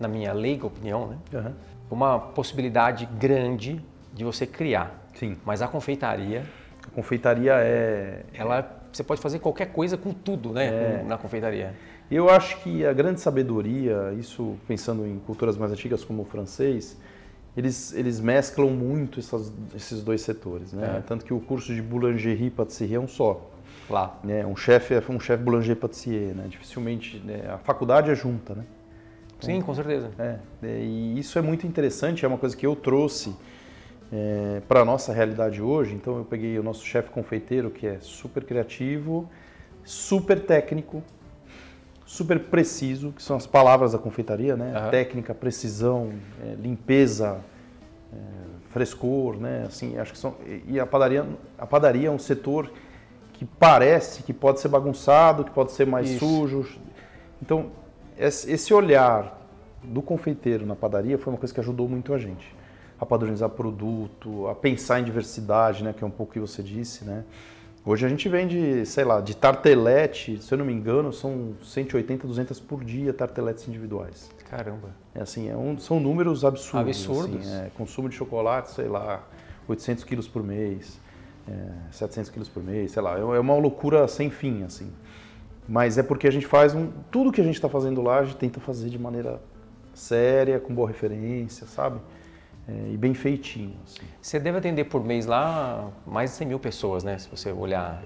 A: na minha leiga opinião, né, uma possibilidade grande de você criar.
B: Sim.
A: Mas a confeitaria...
B: A confeitaria
A: você pode fazer qualquer coisa com tudo, né, na confeitaria.
B: Eu acho que a grande sabedoria, isso pensando em culturas mais antigas como o francês, eles mesclam muito esses dois setores, né? Tanto que o curso de boulangerie e patisserie é um só.
A: Lá.
B: Um chefe boulanger patissier, né? Dificilmente, a faculdade é junta, né?
A: Sim, com certeza.
B: E isso é muito interessante, é uma coisa que eu trouxe para a nossa realidade hoje. Então eu peguei o nosso chefe confeiteiro, que é super criativo, super técnico, super preciso, que são as palavras da confeitaria, né? Técnica, precisão, limpeza, frescor, né? Assim, acho que são. E a padaria é um setor que parece que pode ser bagunçado, que pode ser mais sujo. Então, esse olhar do confeiteiro na padaria foi uma coisa que ajudou muito a gente. A padronizar produto, a pensar em diversidade, né, que é um pouco o que você disse, né? Hoje a gente vende, sei lá, de tartelete, se eu não me engano, são 180, 200 por dia tarteletes individuais.
A: Caramba.
B: São números absurdos.
A: Absurdos.
B: Assim, consumo de chocolate, sei lá, 800 quilos por mês. 700 quilos por mês, sei lá, é uma loucura sem fim, assim. Mas é porque a gente faz tudo que a gente está fazendo lá, a gente tenta fazer de maneira séria, com boa referência, sabe? E bem feitinho, assim.
A: Você deve atender por mês lá mais de 100 mil pessoas, né? Se você olhar...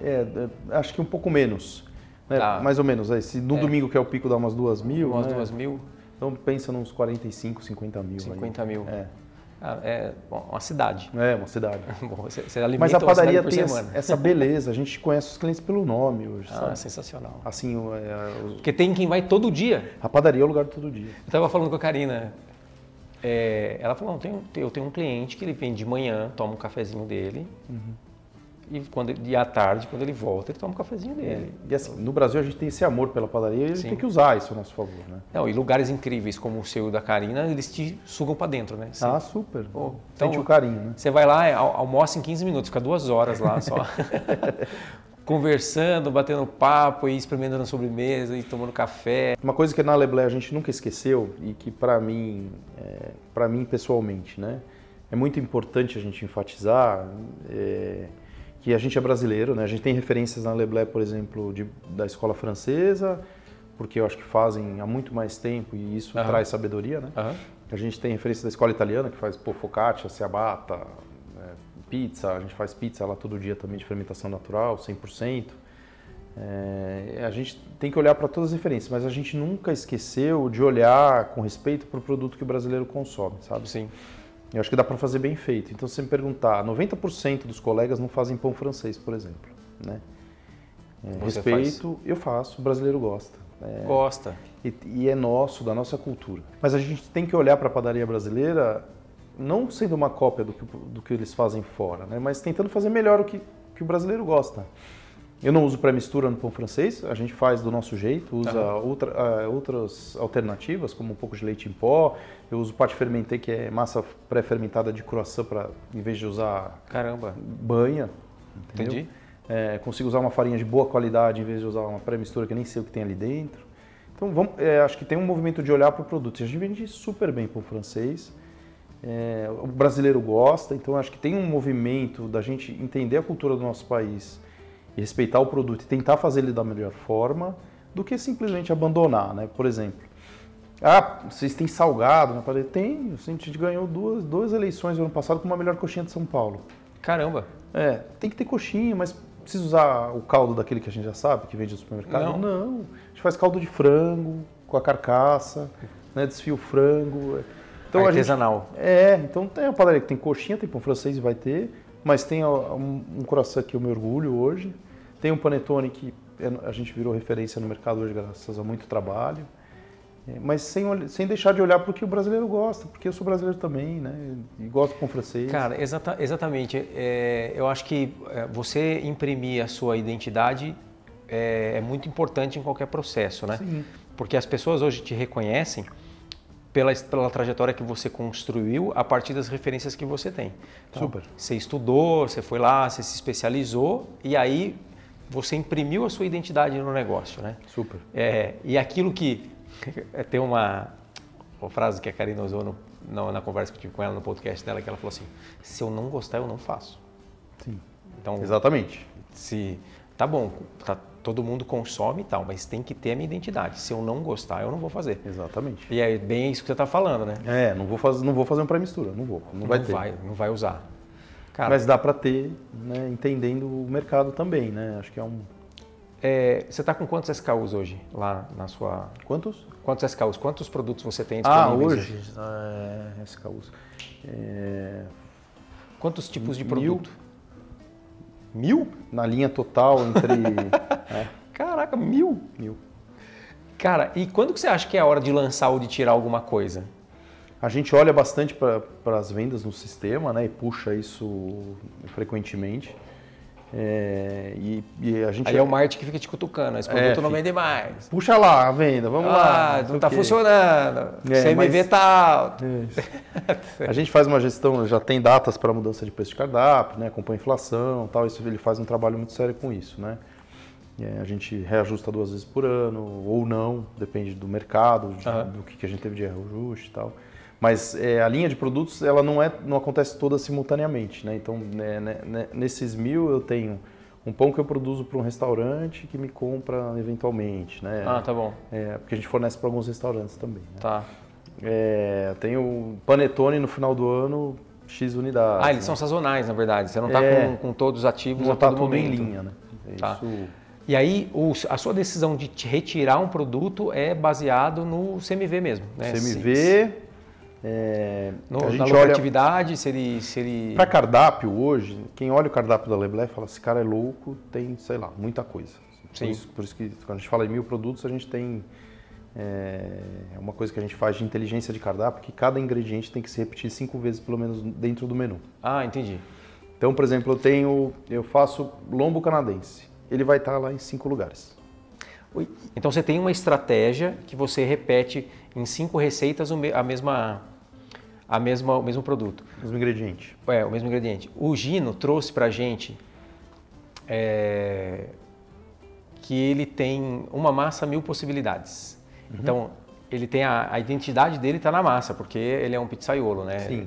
B: acho que um pouco menos, né? Mais ou menos. No domingo, que é o pico, dá umas 2.000,
A: umas
B: né?
A: 2.000.
B: Então pensa nos 45, 50 mil.
A: 50 mil. Uma cidade.
B: Uma cidade.
A: Bom, você alimenta
B: mas a padaria
A: por
B: tem
A: semana.
B: essa beleza, a gente conhece os clientes pelo nome hoje, sabe?
A: Sensacional.
B: Assim,
A: Porque tem quem vai todo dia.
B: A padaria é o lugar de todo dia.
A: Eu estava falando com a Karina, ela falou, eu tenho um cliente que ele vem de manhã, toma um cafezinho dele, e à tarde, quando ele volta, ele toma um cafezinho dele.
B: E assim, no Brasil a gente tem esse amor pela padaria e a gente tem que usar isso a nosso favor, né?
A: Não, e lugares incríveis como o seu e da Karina, eles te sugam para dentro, né?
B: Super.
A: Então,
B: sente o carinho, né?
A: Você vai lá, almoça em 15 minutos, fica 2 horas lá só. Conversando, batendo papo e experimentando sobremesa e tomando café.
B: Uma coisa que na Leblé a gente nunca esqueceu e que para mim pessoalmente, né, é muito importante a gente enfatizar que a gente é brasileiro, né? A gente tem referências na Leblé, por exemplo, da escola francesa, porque eu acho que fazem há muito mais tempo e isso traz sabedoria, né? A gente tem referência da escola italiana, que faz focaccia, ciabatta, pizza, a gente faz pizza lá todo dia também de fermentação natural, 100%. A gente tem que olhar para todas as referências, mas a gente nunca esqueceu de olhar com respeito para o produto que o brasileiro consome, sabe?
A: Sim.
B: Eu acho que dá para fazer bem feito. Então, se você me perguntar, 90% dos colegas não fazem pão francês, por exemplo, né? Respeito, eu faço, o brasileiro gosta.
A: Gosta.
B: E é nosso, da nossa cultura. Mas a gente tem que olhar para a padaria brasileira não sendo uma cópia do que eles fazem fora, né? Mas tentando fazer melhor o que o brasileiro gosta. Eu não uso pré-mistura no pão francês, a gente faz do nosso jeito, usa outras alternativas, como um pouco de leite em pó. Eu uso pâte fermenté, que é massa pré-fermentada de croissant, em vez de usar banha. Entendeu?
A: Entendi.
B: Consigo usar uma farinha de boa qualidade, em vez de usar uma pré-mistura que eu nem sei o que tem ali dentro. Então, acho que tem um movimento de olhar para o produto. A gente vende super bem pão francês. O brasileiro gosta, então acho que tem um movimento da gente entender a cultura do nosso país e respeitar o produto e tentar fazer ele da melhor forma, do que simplesmente abandonar, né? Por exemplo, vocês têm salgado na padaria? Tem, a gente ganhou duas eleições no ano passado com uma melhor coxinha de São Paulo.
A: Caramba!
B: Tem que ter coxinha, mas precisa usar o caldo daquele que a gente já sabe, que vende no supermercado? Não. A gente faz caldo de frango, com a carcaça, né? Desfia o frango. Então,
A: artesanal.
B: Então tem a padaria que tem coxinha, tem pão francês e vai ter, mas tem um croissant que eu me orgulho hoje, tem um panetone que a gente virou referência no mercado hoje graças a muito trabalho, mas sem deixar de olhar para o que o brasileiro gosta, porque eu sou brasileiro também, né, e gosto do pão francês.
A: Cara, exatamente. Eu acho que você imprimir a sua identidade é muito importante em qualquer processo, né?
B: Sim.
A: Porque as pessoas hoje te reconhecem pela trajetória que você construiu a partir das referências que você tem. Então,
B: Super.
A: Você estudou, você foi lá, você se especializou e aí você imprimiu a sua identidade no negócio, né?
B: Super.
A: E aquilo que... Tem uma frase que a Karina usou na conversa que eu tive com ela no podcast dela, que ela falou assim, se eu não gostar, eu não faço.
B: Sim.
A: Então,
B: exatamente.
A: Tá bom, todo mundo consome e tal, mas tem que ter a minha identidade. Se eu não gostar, eu não vou fazer.
B: Exatamente.
A: E é bem isso que você está falando, né?
B: Não vou fazer um pré-mistura, não vai
A: usar. Cara,
B: mas dá para ter, né, entendendo o mercado também, né? Acho que é um...
A: você está com quantos SKUs hoje lá na sua...
B: Quantos?
A: Quantos SKUs? Quantos produtos você tem disponíveis
B: hoje? SKUs.
A: Quantos tipos de produto? 1.000?
B: Na linha total, entre...
A: Caraca, 1.000?
B: 1.000.
A: Cara, e quando que você acha que é a hora de lançar ou de tirar alguma coisa?
B: A gente olha bastante para as vendas no sistema, né, e puxa isso frequentemente. E a gente...
A: Aí é o marketing que fica te cutucando, esse produto não vende mais.
B: Puxa lá a venda, vamos lá.
A: Não está funcionando, CMV está alto.
B: A gente faz uma gestão, já tem datas para mudança de preço de cardápio, né, acompanha a inflação, tal, isso, ele faz um trabalho muito sério com isso, né. A gente reajusta 2 vezes por ano, ou não, depende do mercado, do que a gente teve de reajuste e tal. Mas a linha de produtos, ela não acontece toda simultaneamente, né? Então, nesses 1.000 eu tenho um pão que eu produzo para um restaurante que me compra eventualmente, né?
A: Tá bom.
B: Porque a gente fornece para alguns restaurantes também, né?
A: Tá.
B: Tenho panetone no final do ano, X unidades.
A: Eles são sazonais, na verdade. Você não está com todos ativos a todo
B: tá tudo
A: momento.
B: em linha, né?
A: Isso... E aí, a sua decisão de te retirar um produto é baseado no CMV mesmo, né?
B: CMV...
A: na lucratividade, se ele...
B: Para cardápio hoje, quem olha o cardápio da Leblé fala, esse cara é louco, tem, sei lá, muita coisa. Por isso que quando a gente fala em 1.000 produtos, a gente tem uma coisa que a gente faz de inteligência de cardápio, que cada ingrediente tem que se repetir 5 vezes pelo menos dentro do menu.
A: Entendi.
B: Então, por exemplo, eu faço lombo canadense. Ele vai estar lá em 5 lugares.
A: Então você tem uma estratégia que você repete em 5 receitas o mesmo produto.
B: O mesmo ingrediente.
A: O mesmo ingrediente. O Gino trouxe pra gente que ele tem uma massa 1.000 possibilidades. Então, ele tem a identidade dele está na massa, porque ele é um pizzaiolo, né?
B: Sim.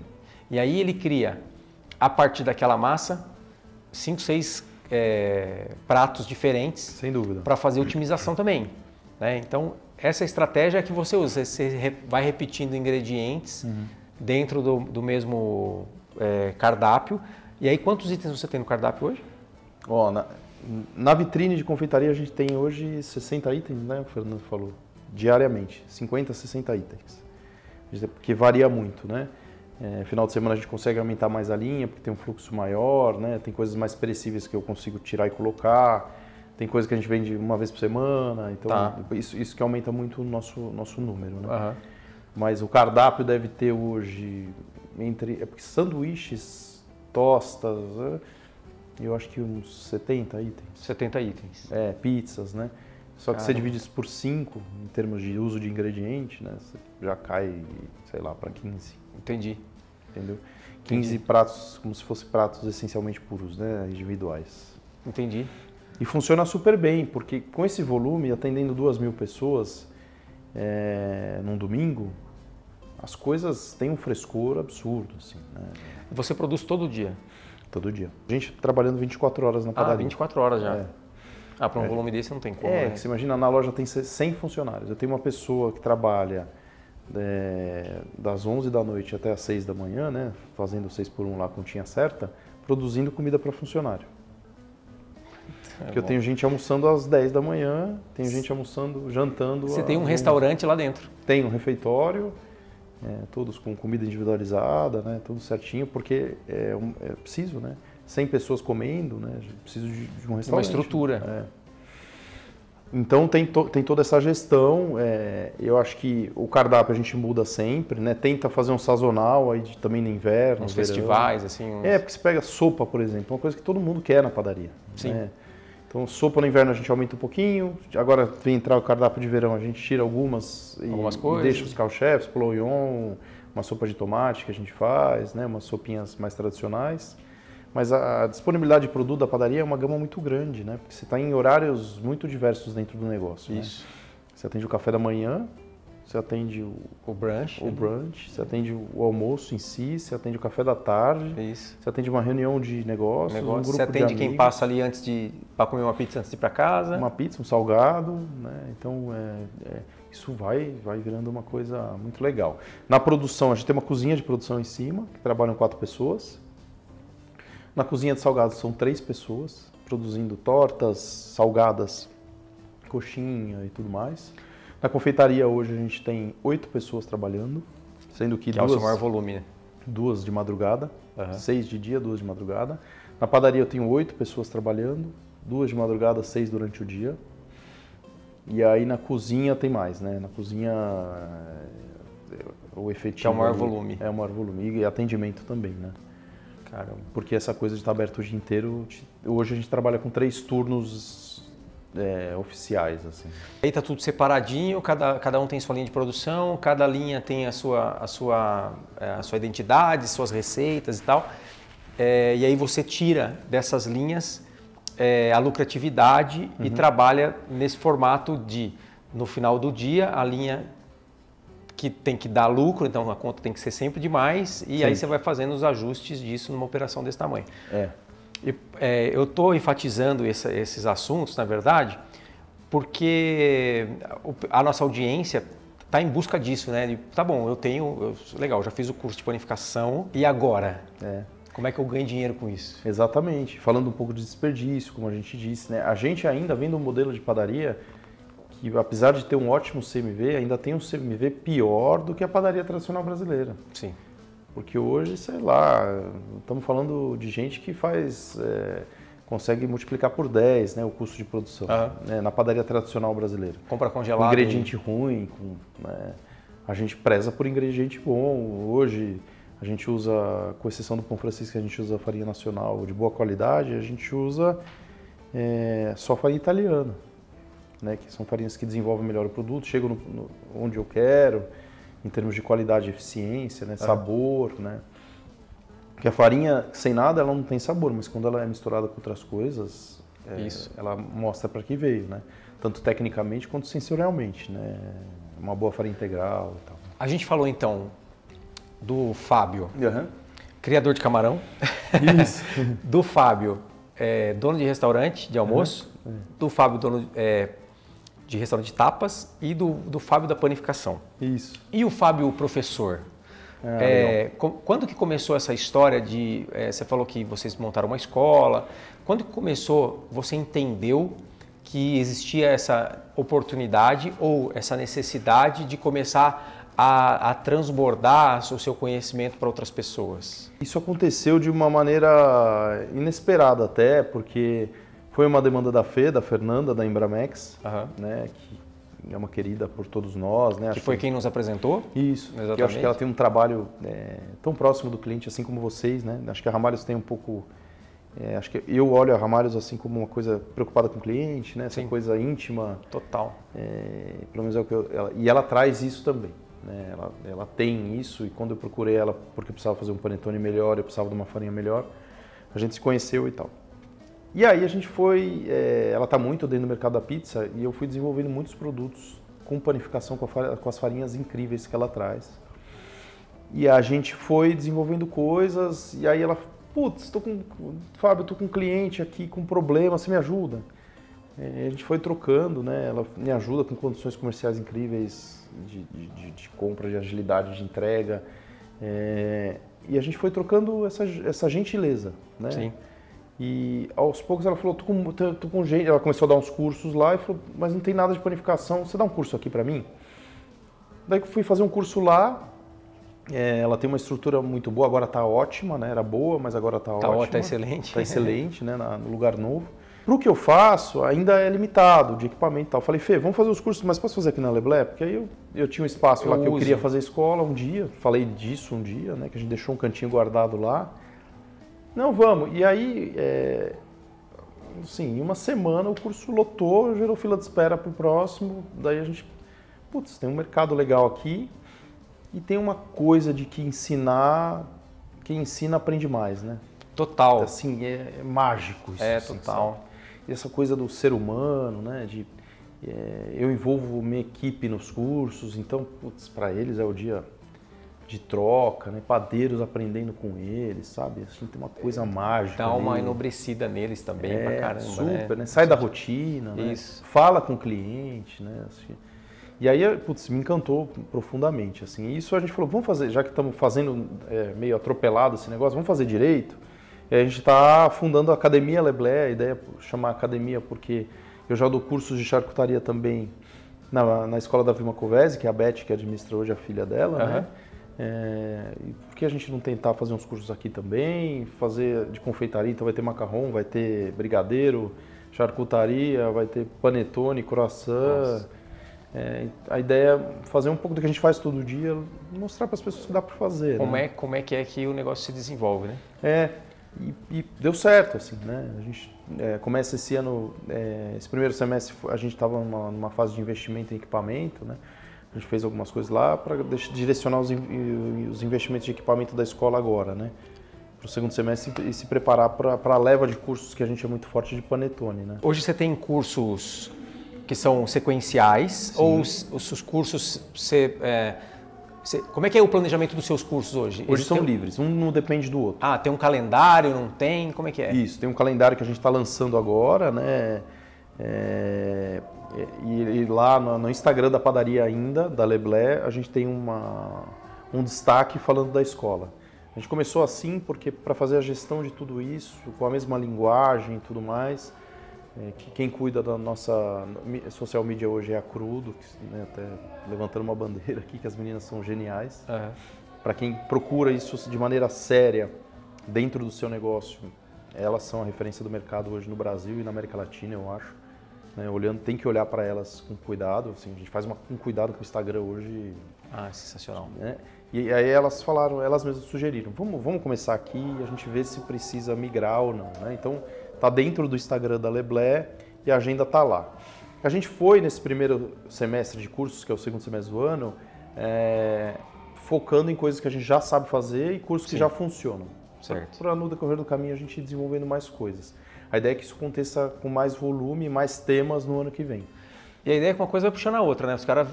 A: E aí ele cria, a partir daquela massa, 5, 6 pratos diferentes.
B: Sem dúvida.
A: Para fazer otimização também, né? Então, essa estratégia é que você usa. Você vai repetindo ingredientes dentro do mesmo cardápio. E aí, quantos itens você tem no cardápio hoje?
B: Na vitrine de confeitaria a gente tem hoje 60 itens, né? O Fernando falou. Diariamente. 50, 60 itens. Que varia muito, né? Final de semana a gente consegue aumentar mais a linha, porque tem um fluxo maior, né? Tem coisas mais perecíveis que eu consigo tirar e colocar. Tem coisa que a gente vende uma vez por semana. Então, isso que aumenta muito o nosso número, né? Mas o cardápio deve ter hoje, porque sanduíches, tostas, eu acho que uns 70 itens.
A: 70 itens.
B: Pizzas, né? Só que você divide isso por 5, em termos de uso de ingrediente, né? Você já cai, sei lá, para 15.
A: Entendi.
B: Entendeu? 15 pratos, como se fossem pratos essencialmente puros, né? Individuais.
A: Entendi.
B: E funciona super bem, porque com esse volume, atendendo 2.000 pessoas num domingo, as coisas têm um frescor absurdo, assim, né?
A: Você produz todo dia?
B: Todo dia. A gente trabalhando 24 horas na padaria.
A: 24 horas já. Para um volume desse não tem como, né?
B: Você imagina, na loja tem 100 funcionários. Eu tenho uma pessoa que trabalha das 11 da noite até as 6 da manhã, né? Fazendo 6 por 1 lá, continha certa, produzindo comida para funcionário. Porque eu tenho gente almoçando às 10 da manhã, tenho gente almoçando, jantando.
A: Você tem um restaurante lá dentro?
B: Tem um refeitório, todos com comida individualizada, né? Tudo certinho, porque é preciso, né? 100 pessoas comendo, né? Preciso de um restaurante.
A: Uma estrutura.
B: Então tem toda essa gestão. Eu acho que o cardápio a gente muda sempre, né? Tenta fazer um sazonal aí também no inverno,
A: uns
B: verão.
A: Festivais, assim.
B: Porque você pega sopa, por exemplo, uma coisa que todo mundo quer na padaria.
A: Sim.
B: Né? Então sopa no inverno a gente aumenta um pouquinho. Agora vem entrar o cardápio de verão, a gente tira algumas coisas. E deixa os carro-chefes, bouillon, uma sopa de tomate que a gente faz, né? Umas sopinhas mais tradicionais. Mas a disponibilidade de produto da padaria é uma gama muito grande, né? Porque você está em horários muito diversos dentro do negócio.
A: Isso.
B: Né? Você atende o café da manhã, você atende
A: o brunch.
B: Você atende o almoço em si, você atende o café da tarde.
A: Isso.
B: Você atende uma reunião de negócios, um grupo
A: você atende
B: de
A: quem passa ali para comer uma pizza antes de ir para casa.
B: Uma pizza, um salgado, né? Então isso vai virando uma coisa muito legal. Na produção, a gente tem uma cozinha de produção em cima, que trabalham 4 pessoas. Na cozinha de salgados são 3 pessoas, produzindo tortas, salgadas, coxinha e tudo mais. Na confeitaria hoje a gente tem 8 pessoas trabalhando, sendo que
A: é o seu maior volume, né?
B: 2 de madrugada, 6 de dia, 2 de madrugada. Na padaria eu tenho 8 pessoas trabalhando, 2 de madrugada, 6 durante o dia. E aí na cozinha tem mais, né? Na cozinha o efetivo...
A: Que é o maior volume.
B: É o maior volume e atendimento também, né?
A: Caramba.
B: Porque essa coisa de estar aberto o dia inteiro, hoje a gente trabalha com 3 turnos oficiais, assim.
A: Aí tá tudo separadinho, cada um tem sua linha de produção, cada linha tem a sua identidade, suas receitas e tal. E aí você tira dessas linhas a lucratividade e trabalha nesse formato de, no final do dia, a linha que tem que dar lucro, então a conta tem que ser sempre demais, e aí você vai fazendo os ajustes disso numa operação desse tamanho. Eu estou enfatizando esses assuntos, na verdade, porque a nossa audiência está em busca disso, né? Tá bom, legal, já fiz o curso de panificação, e agora? Como é que eu ganho dinheiro com isso?
B: Exatamente. Falando um pouco de desperdício, como a gente disse, né? A gente ainda vem de um modelo de padaria que, apesar de ter um ótimo CMV, ainda tem um CMV pior do que a padaria tradicional brasileira.
A: Sim.
B: Porque hoje, sei lá, estamos falando de gente que consegue multiplicar por 10, né, o custo de produção, né, na padaria tradicional brasileira.
A: Compra congelado.
B: Com ingrediente ruim, a gente preza por ingrediente bom. Hoje a gente usa, com exceção do pão francês, que a gente usa farinha nacional de boa qualidade, a gente usa só farinha italiana. Né, que são farinhas que desenvolvem melhor o produto, chegam onde eu quero, em termos de qualidade e eficiência, né, sabor, né? Porque a farinha sem nada ela não tem sabor, mas quando ela é misturada com outras coisas, ela mostra para que veio, né? Tanto tecnicamente quanto sensorialmente, né? Uma boa farinha integral e tal.
A: A gente falou então do Fábio, criador de camarão,
B: Isso.
A: do Fábio, dono de restaurante de almoço, do Fábio, dono de restaurante de tapas, e do Fábio da panificação.
B: Isso.
A: E o Fábio professor? Quando que começou essa história de... você falou que vocês montaram uma escola. Quando que começou, você entendeu que existia essa oportunidade ou essa necessidade de começar a transbordar o seu conhecimento para outras pessoas?
B: Isso aconteceu de uma maneira inesperada até, porque foi uma demanda da Fernanda, da Embramex, né, que é uma querida por todos nós. Né?
A: Que foi quem nos apresentou?
B: Isso, exatamente. Eu acho que ela tem um trabalho tão próximo do cliente, assim como vocês. Né? Acho que a Ramalhos tem um pouco... acho que eu olho a Ramalhos assim como uma coisa preocupada com o cliente, né? Essa
A: Sim.
B: coisa íntima.
A: Total.
B: Pelo menos é o que e ela traz isso também. Né? Ela tem isso, e quando eu procurei ela porque eu precisava fazer um panetone melhor, eu precisava de uma farinha melhor, a gente se conheceu e tal. E aí a gente foi, ela está muito dentro do mercado da pizza, e eu fui desenvolvendo muitos produtos com panificação, com as farinhas incríveis que ela traz. E a gente foi desenvolvendo coisas, e aí ela, putz, Fábio, tô com um cliente aqui com problema, você me ajuda? A gente foi trocando, né? Ela me ajuda com condições comerciais incríveis de compra, de agilidade de entrega. E a gente foi trocando essa gentileza, né?
A: Sim.
B: E aos poucos ela falou, tô com gente. Ela começou a dar uns cursos lá e falou, mas não tem nada de panificação, você dá um curso aqui para mim? Daí eu fui fazer um curso lá. Ela tem uma estrutura muito boa, agora está ótima, né? Era boa, mas agora está ótima.
A: Está excelente.
B: Está excelente, né? No lugar novo. Para o que eu faço, ainda é limitado de equipamento e tal. Eu falei, Fê, vamos fazer os cursos, mas posso fazer aqui na Leblé? Porque aí eu tinha um espaço lá que eu queria fazer escola um dia. Falei disso um dia, né? Que a gente deixou um cantinho guardado lá. Não, vamos. E aí, assim, em uma semana o curso lotou, gerou fila de espera para o próximo. Daí a gente, putz, tem um mercado legal aqui. E tem uma coisa de que quem ensina aprende mais, né?
A: Total.
B: Assim, é mágico isso. Assim,
A: total.
B: Sabe? E essa coisa do ser humano, né? Eu envolvo minha equipe nos cursos, então, putz, para eles é o dia de troca, né? Padeiros aprendendo com eles, sabe? Assim, tem uma coisa mágica.
A: Dá uma enobrecida neles também, pra caramba,
B: super, né? Sai da rotina,
A: isso.
B: Né? Fala com o cliente, né? Assim, e aí, putz, me encantou profundamente, assim. E isso a gente falou, vamos fazer, já que estamos fazendo meio atropelado esse negócio, vamos fazer direito. E a gente está fundando a Academia Leblé, a ideia é chamar academia porque eu já dou cursos de charcutaria também na escola da Vilma Covese, que é a Beth, que administra hoje a filha dela, né? E por que a gente não tentar fazer uns cursos aqui também, fazer de confeitaria, então vai ter macarrão, vai ter brigadeiro, charcutaria, vai ter panetone, croissant. A ideia é fazer um pouco do que a gente faz todo dia, mostrar para as pessoas que dá para fazer.
A: Como é que o negócio se desenvolve, né?
B: E deu certo, assim, né? A gente começa esse ano, esse primeiro semestre a gente estava numa fase de investimento em equipamento, né? A gente fez algumas coisas lá para direcionar os investimentos de equipamento da escola agora, né? Para o segundo semestre e se preparar para a leva de cursos que a gente é muito forte de panetone, né?
A: Hoje você tem cursos que são sequenciais. Sim. Ou os cursos como é que é o planejamento dos seus cursos hoje?
B: Hoje são livres, um não depende do outro.
A: Ah, tem um calendário, não tem? Como é que é?
B: Isso, tem um calendário que a gente está lançando agora, né? E lá no Instagram da padaria ainda, da Leblé, a gente tem um destaque falando da escola. A gente começou assim porque para fazer a gestão de tudo isso, com a mesma linguagem e tudo mais, quem cuida da nossa social media hoje é a Crudo, né, até levantando uma bandeira aqui, que as meninas são geniais. Para quem procura isso de maneira séria dentro do seu negócio, elas são a referência do mercado hoje no Brasil e na América Latina, eu acho. Né, tem que olhar para elas com cuidado, assim, a gente faz um cuidado com o Instagram hoje.
A: Sensacional.
B: Né? E aí elas falaram, elas mesmas sugeriram, vamos começar aqui e a gente vê se precisa migrar ou não. Né? Então, está dentro do Instagram da Leblé e a agenda está lá. A gente foi nesse primeiro semestre de cursos, que é o segundo semestre do ano, focando em coisas que a gente já sabe fazer e cursos que já funcionam. Para no decorrer do caminho a gente ir desenvolvendo mais coisas. A ideia é que isso aconteça com mais volume, mais temas no ano que vem.
A: E a ideia é que uma coisa vai puxando a outra, né? Os caras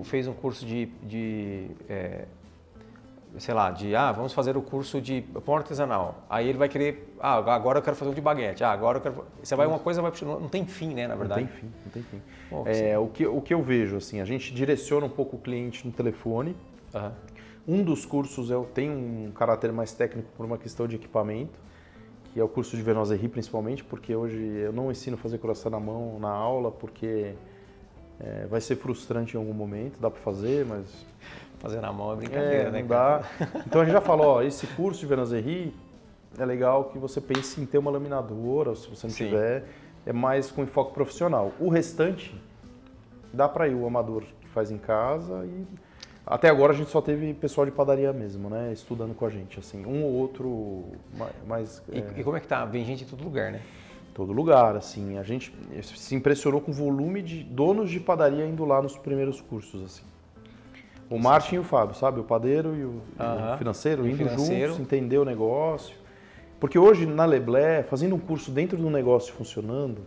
A: fez um curso vamos fazer o curso de pão artesanal. Aí ele vai querer, agora eu quero fazer o de baguete. Agora eu quero... Uma coisa vai puxando, não tem fim, né, na verdade?
B: Não tem fim. Bom, o que eu vejo, assim, a gente direciona um pouco o cliente no telefone. Um dos cursos tem um caráter mais técnico por uma questão de equipamento, que é o curso de Venoiserie principalmente, porque hoje eu não ensino a fazer croissant na mão na aula, porque vai ser frustrante em algum momento, dá para fazer, mas...
A: Fazer na mão é brincadeira, né,
B: não
A: cara?
B: dá. Então a gente já falou, ó, esse curso de Venazerri é legal que você pense em ter uma laminadora, ou se você não
A: Sim.
B: tiver, é mais com enfoque profissional. O restante, dá para ir o amador que faz em casa e... Até agora a gente só teve pessoal de padaria mesmo, né, estudando com a gente, assim, um ou outro mais...
A: E como é que tá? Vem gente em todo lugar, né?
B: Todo lugar, assim, a gente se impressionou com o volume de donos de padaria indo lá nos primeiros cursos, assim. O Martin e o Fábio, sabe? O padeiro e o financeiro indo juntos, entender o negócio. Porque hoje na Leblé, fazendo um curso dentro do negócio funcionando,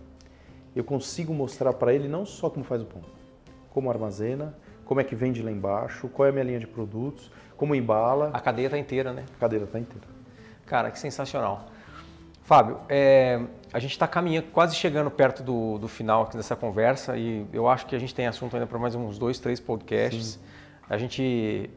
B: eu consigo mostrar para ele não só como faz o pão, como armazena, como é que vende lá embaixo, qual é a minha linha de produtos, como embala.
A: A cadeia tá inteira, né?
B: A cadeira tá inteira.
A: Cara, que sensacional. Fábio, a gente está caminhando, quase chegando perto do final aqui dessa conversa e eu acho que a gente tem assunto ainda para mais uns 2, 3 podcasts. Sim. A gente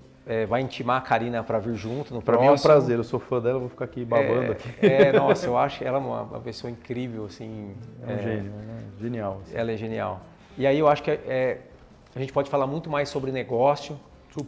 A: vai intimar a Karina para vir junto no próximo.
B: Para mim é um prazer, eu sou fã dela, vou ficar aqui babando aqui.
A: Nossa, eu acho ela uma pessoa incrível, assim.
B: É um gênio, genial. Assim.
A: Ela é genial. E aí eu acho que a gente pode falar muito mais sobre negócio,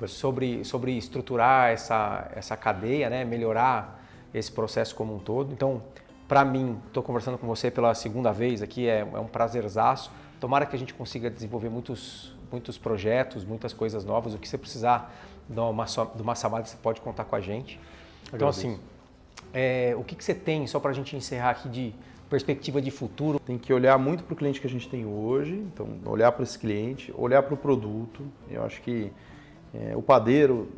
A: sobre estruturar essa cadeia, né? Melhorar esse processo como um todo. Então, para mim, estou conversando com você pela segunda vez aqui, é um prazerzaço. Tomara que a gente consiga desenvolver muitos projetos, muitas coisas novas. O que você precisar do Massa Madre, você pode contar com a gente. Então, assim, o que você tem, só para a gente encerrar aqui, de perspectiva de futuro?
B: Tem que olhar muito para o cliente que a gente tem hoje, então olhar para esse cliente, olhar para o produto. Eu acho que o padeiro,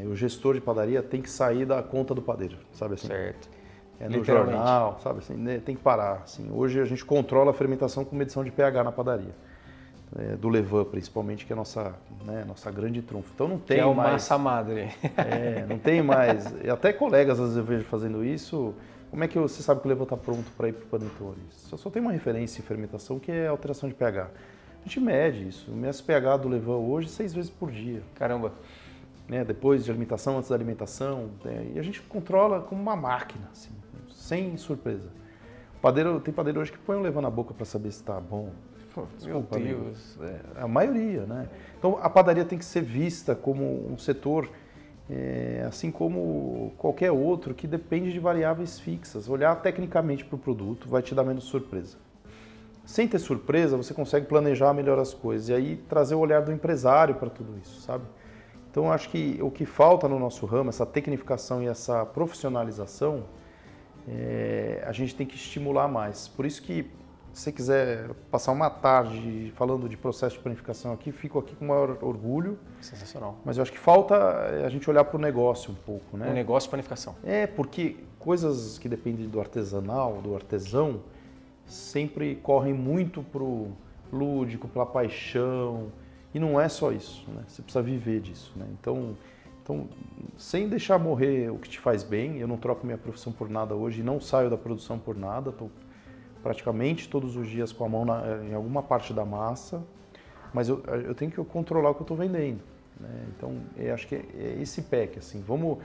B: o gestor de padaria tem que sair da conta do padeiro, sabe assim?
A: Certo.
B: No jornal, sabe assim, né? Tem que parar. Assim. Hoje a gente controla a fermentação com medição de pH na padaria. Do levain, principalmente, que é a nossa grande trunfo. Então não tem mais...
A: Que é o Massa Madre.
B: Não tem mais... E até colegas, às vezes, eu vejo fazendo isso. Como é que você sabe que o levain está pronto para ir para o panetone? Só tem uma referência em fermentação, que é a alteração de pH. A gente mede isso. O pH do levain hoje 6 vezes por dia.
A: Caramba!
B: Depois de alimentação, antes da alimentação. E a gente controla como uma máquina, assim, sem surpresa. Tem padeiro hoje que põe o levain na boca para saber se está bom.
A: Desculpa, meu Deus.
B: A maioria, né? Então a padaria tem que ser vista como um setor, assim como qualquer outro, que depende de variáveis fixas. Olhar tecnicamente para o produto vai te dar menos surpresa. Sem ter surpresa, você consegue planejar melhor as coisas e aí trazer o olhar do empresário para tudo isso, sabe? Então eu acho que o que falta no nosso ramo, essa tecnificação e essa profissionalização, a gente tem que estimular mais. Por isso que, se você quiser passar uma tarde falando de processo de planificação aqui, fico aqui com o maior orgulho.
A: Sensacional.
B: Mas eu acho que falta a gente olhar para o negócio um pouco, né?
A: O negócio de planificação.
B: Porque coisas que dependem do artesanal, do artesão, sempre correm muito para o lúdico, pela paixão. E não é só isso, né? Você precisa viver disso, né? Então, sem deixar morrer o que te faz bem, eu não troco minha profissão por nada hoje, não saio da produção por nada, estou praticamente todos os dias com a mão em alguma parte da massa, mas eu tenho que controlar o que eu estou vendendo, né? Então, eu acho que é esse pack, assim, vamos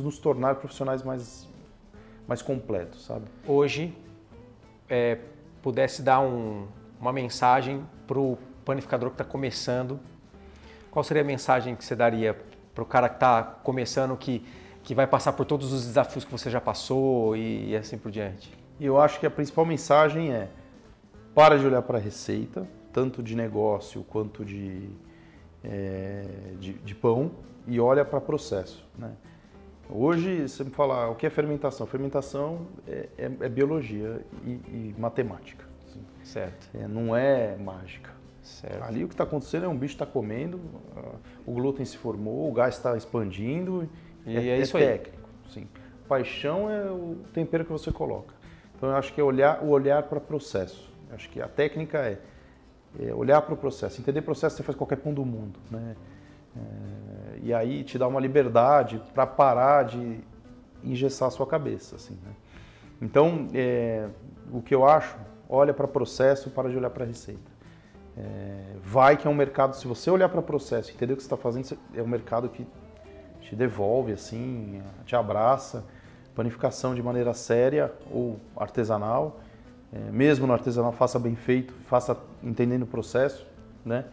B: nos tornar profissionais mais completos, sabe?
A: Hoje, pudesse dar uma mensagem para o panificador que está começando, qual seria a mensagem que você daria para o cara que está começando, que vai passar por todos os desafios que você já passou e assim por diante?
B: E eu acho que a principal mensagem é: para de olhar para a receita, tanto de negócio quanto de pão, e olha para processo, né? Hoje, você me fala, o que é fermentação? Fermentação é biologia e matemática. Assim.
A: Certo.
B: Não é mágica.
A: Certo.
B: Ali o que está acontecendo é um bicho está comendo, o glúten se formou, o gás está expandindo.
A: E é isso
B: técnico. Sim. Paixão é o tempero que você coloca. Então eu acho que é o olhar para o processo. Eu acho que a técnica é olhar para o processo. Entender o processo, você faz qualquer pão do mundo, né? E aí te dá uma liberdade para parar de engessar a sua cabeça, assim, né? Então, o que eu acho, olha para o processo, para de olhar para a receita. Vai que é um mercado, se você olhar para o processo, entender o que você está fazendo, é um mercado que te devolve, assim, te abraça. Panificação de maneira séria ou artesanal, mesmo no artesanal, faça bem feito, faça entendendo o processo, né?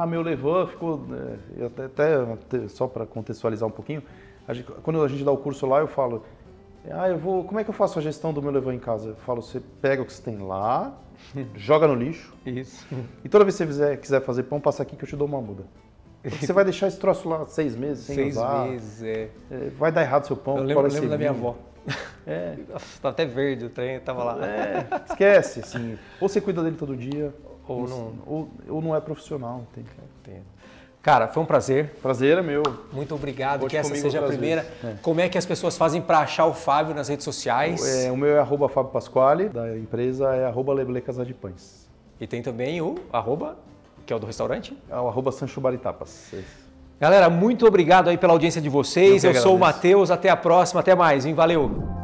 B: Meu levain ficou... até só para contextualizar um pouquinho, quando a gente dá o curso lá, eu falo... como é que eu faço a gestão do meu levain em casa? Eu falo, você pega o que você tem lá, joga no lixo.
A: Isso.
B: E toda vez que você quiser fazer pão, passa aqui que eu te dou uma muda. Porque você vai deixar esse troço lá 6 meses sem usar.
A: 6 meses,
B: vai dar errado seu pão.
A: Eu lembro da minha avó.
B: Nossa,
A: tá até verde o trem, tava lá.
B: Esquece, assim. Ou você cuida dele todo dia,
A: ou
B: não é profissional.
A: Entendo. Cara, foi um prazer.
B: Prazer é meu.
A: Muito obrigado.
B: Volte
A: que essa seja a primeira.
B: É.
A: Como é que as pessoas fazem para achar o Fábio nas redes sociais?
B: O meu é @Fábio Pasquale, da empresa é @Leblé Casa de Pães.
A: E tem também o @ que é o do restaurante?
B: É o @Sancho Baritapas.
A: Galera, muito obrigado aí pela audiência de vocês. Eu sou o Matheus. Até a próxima. Até mais, hein? Valeu!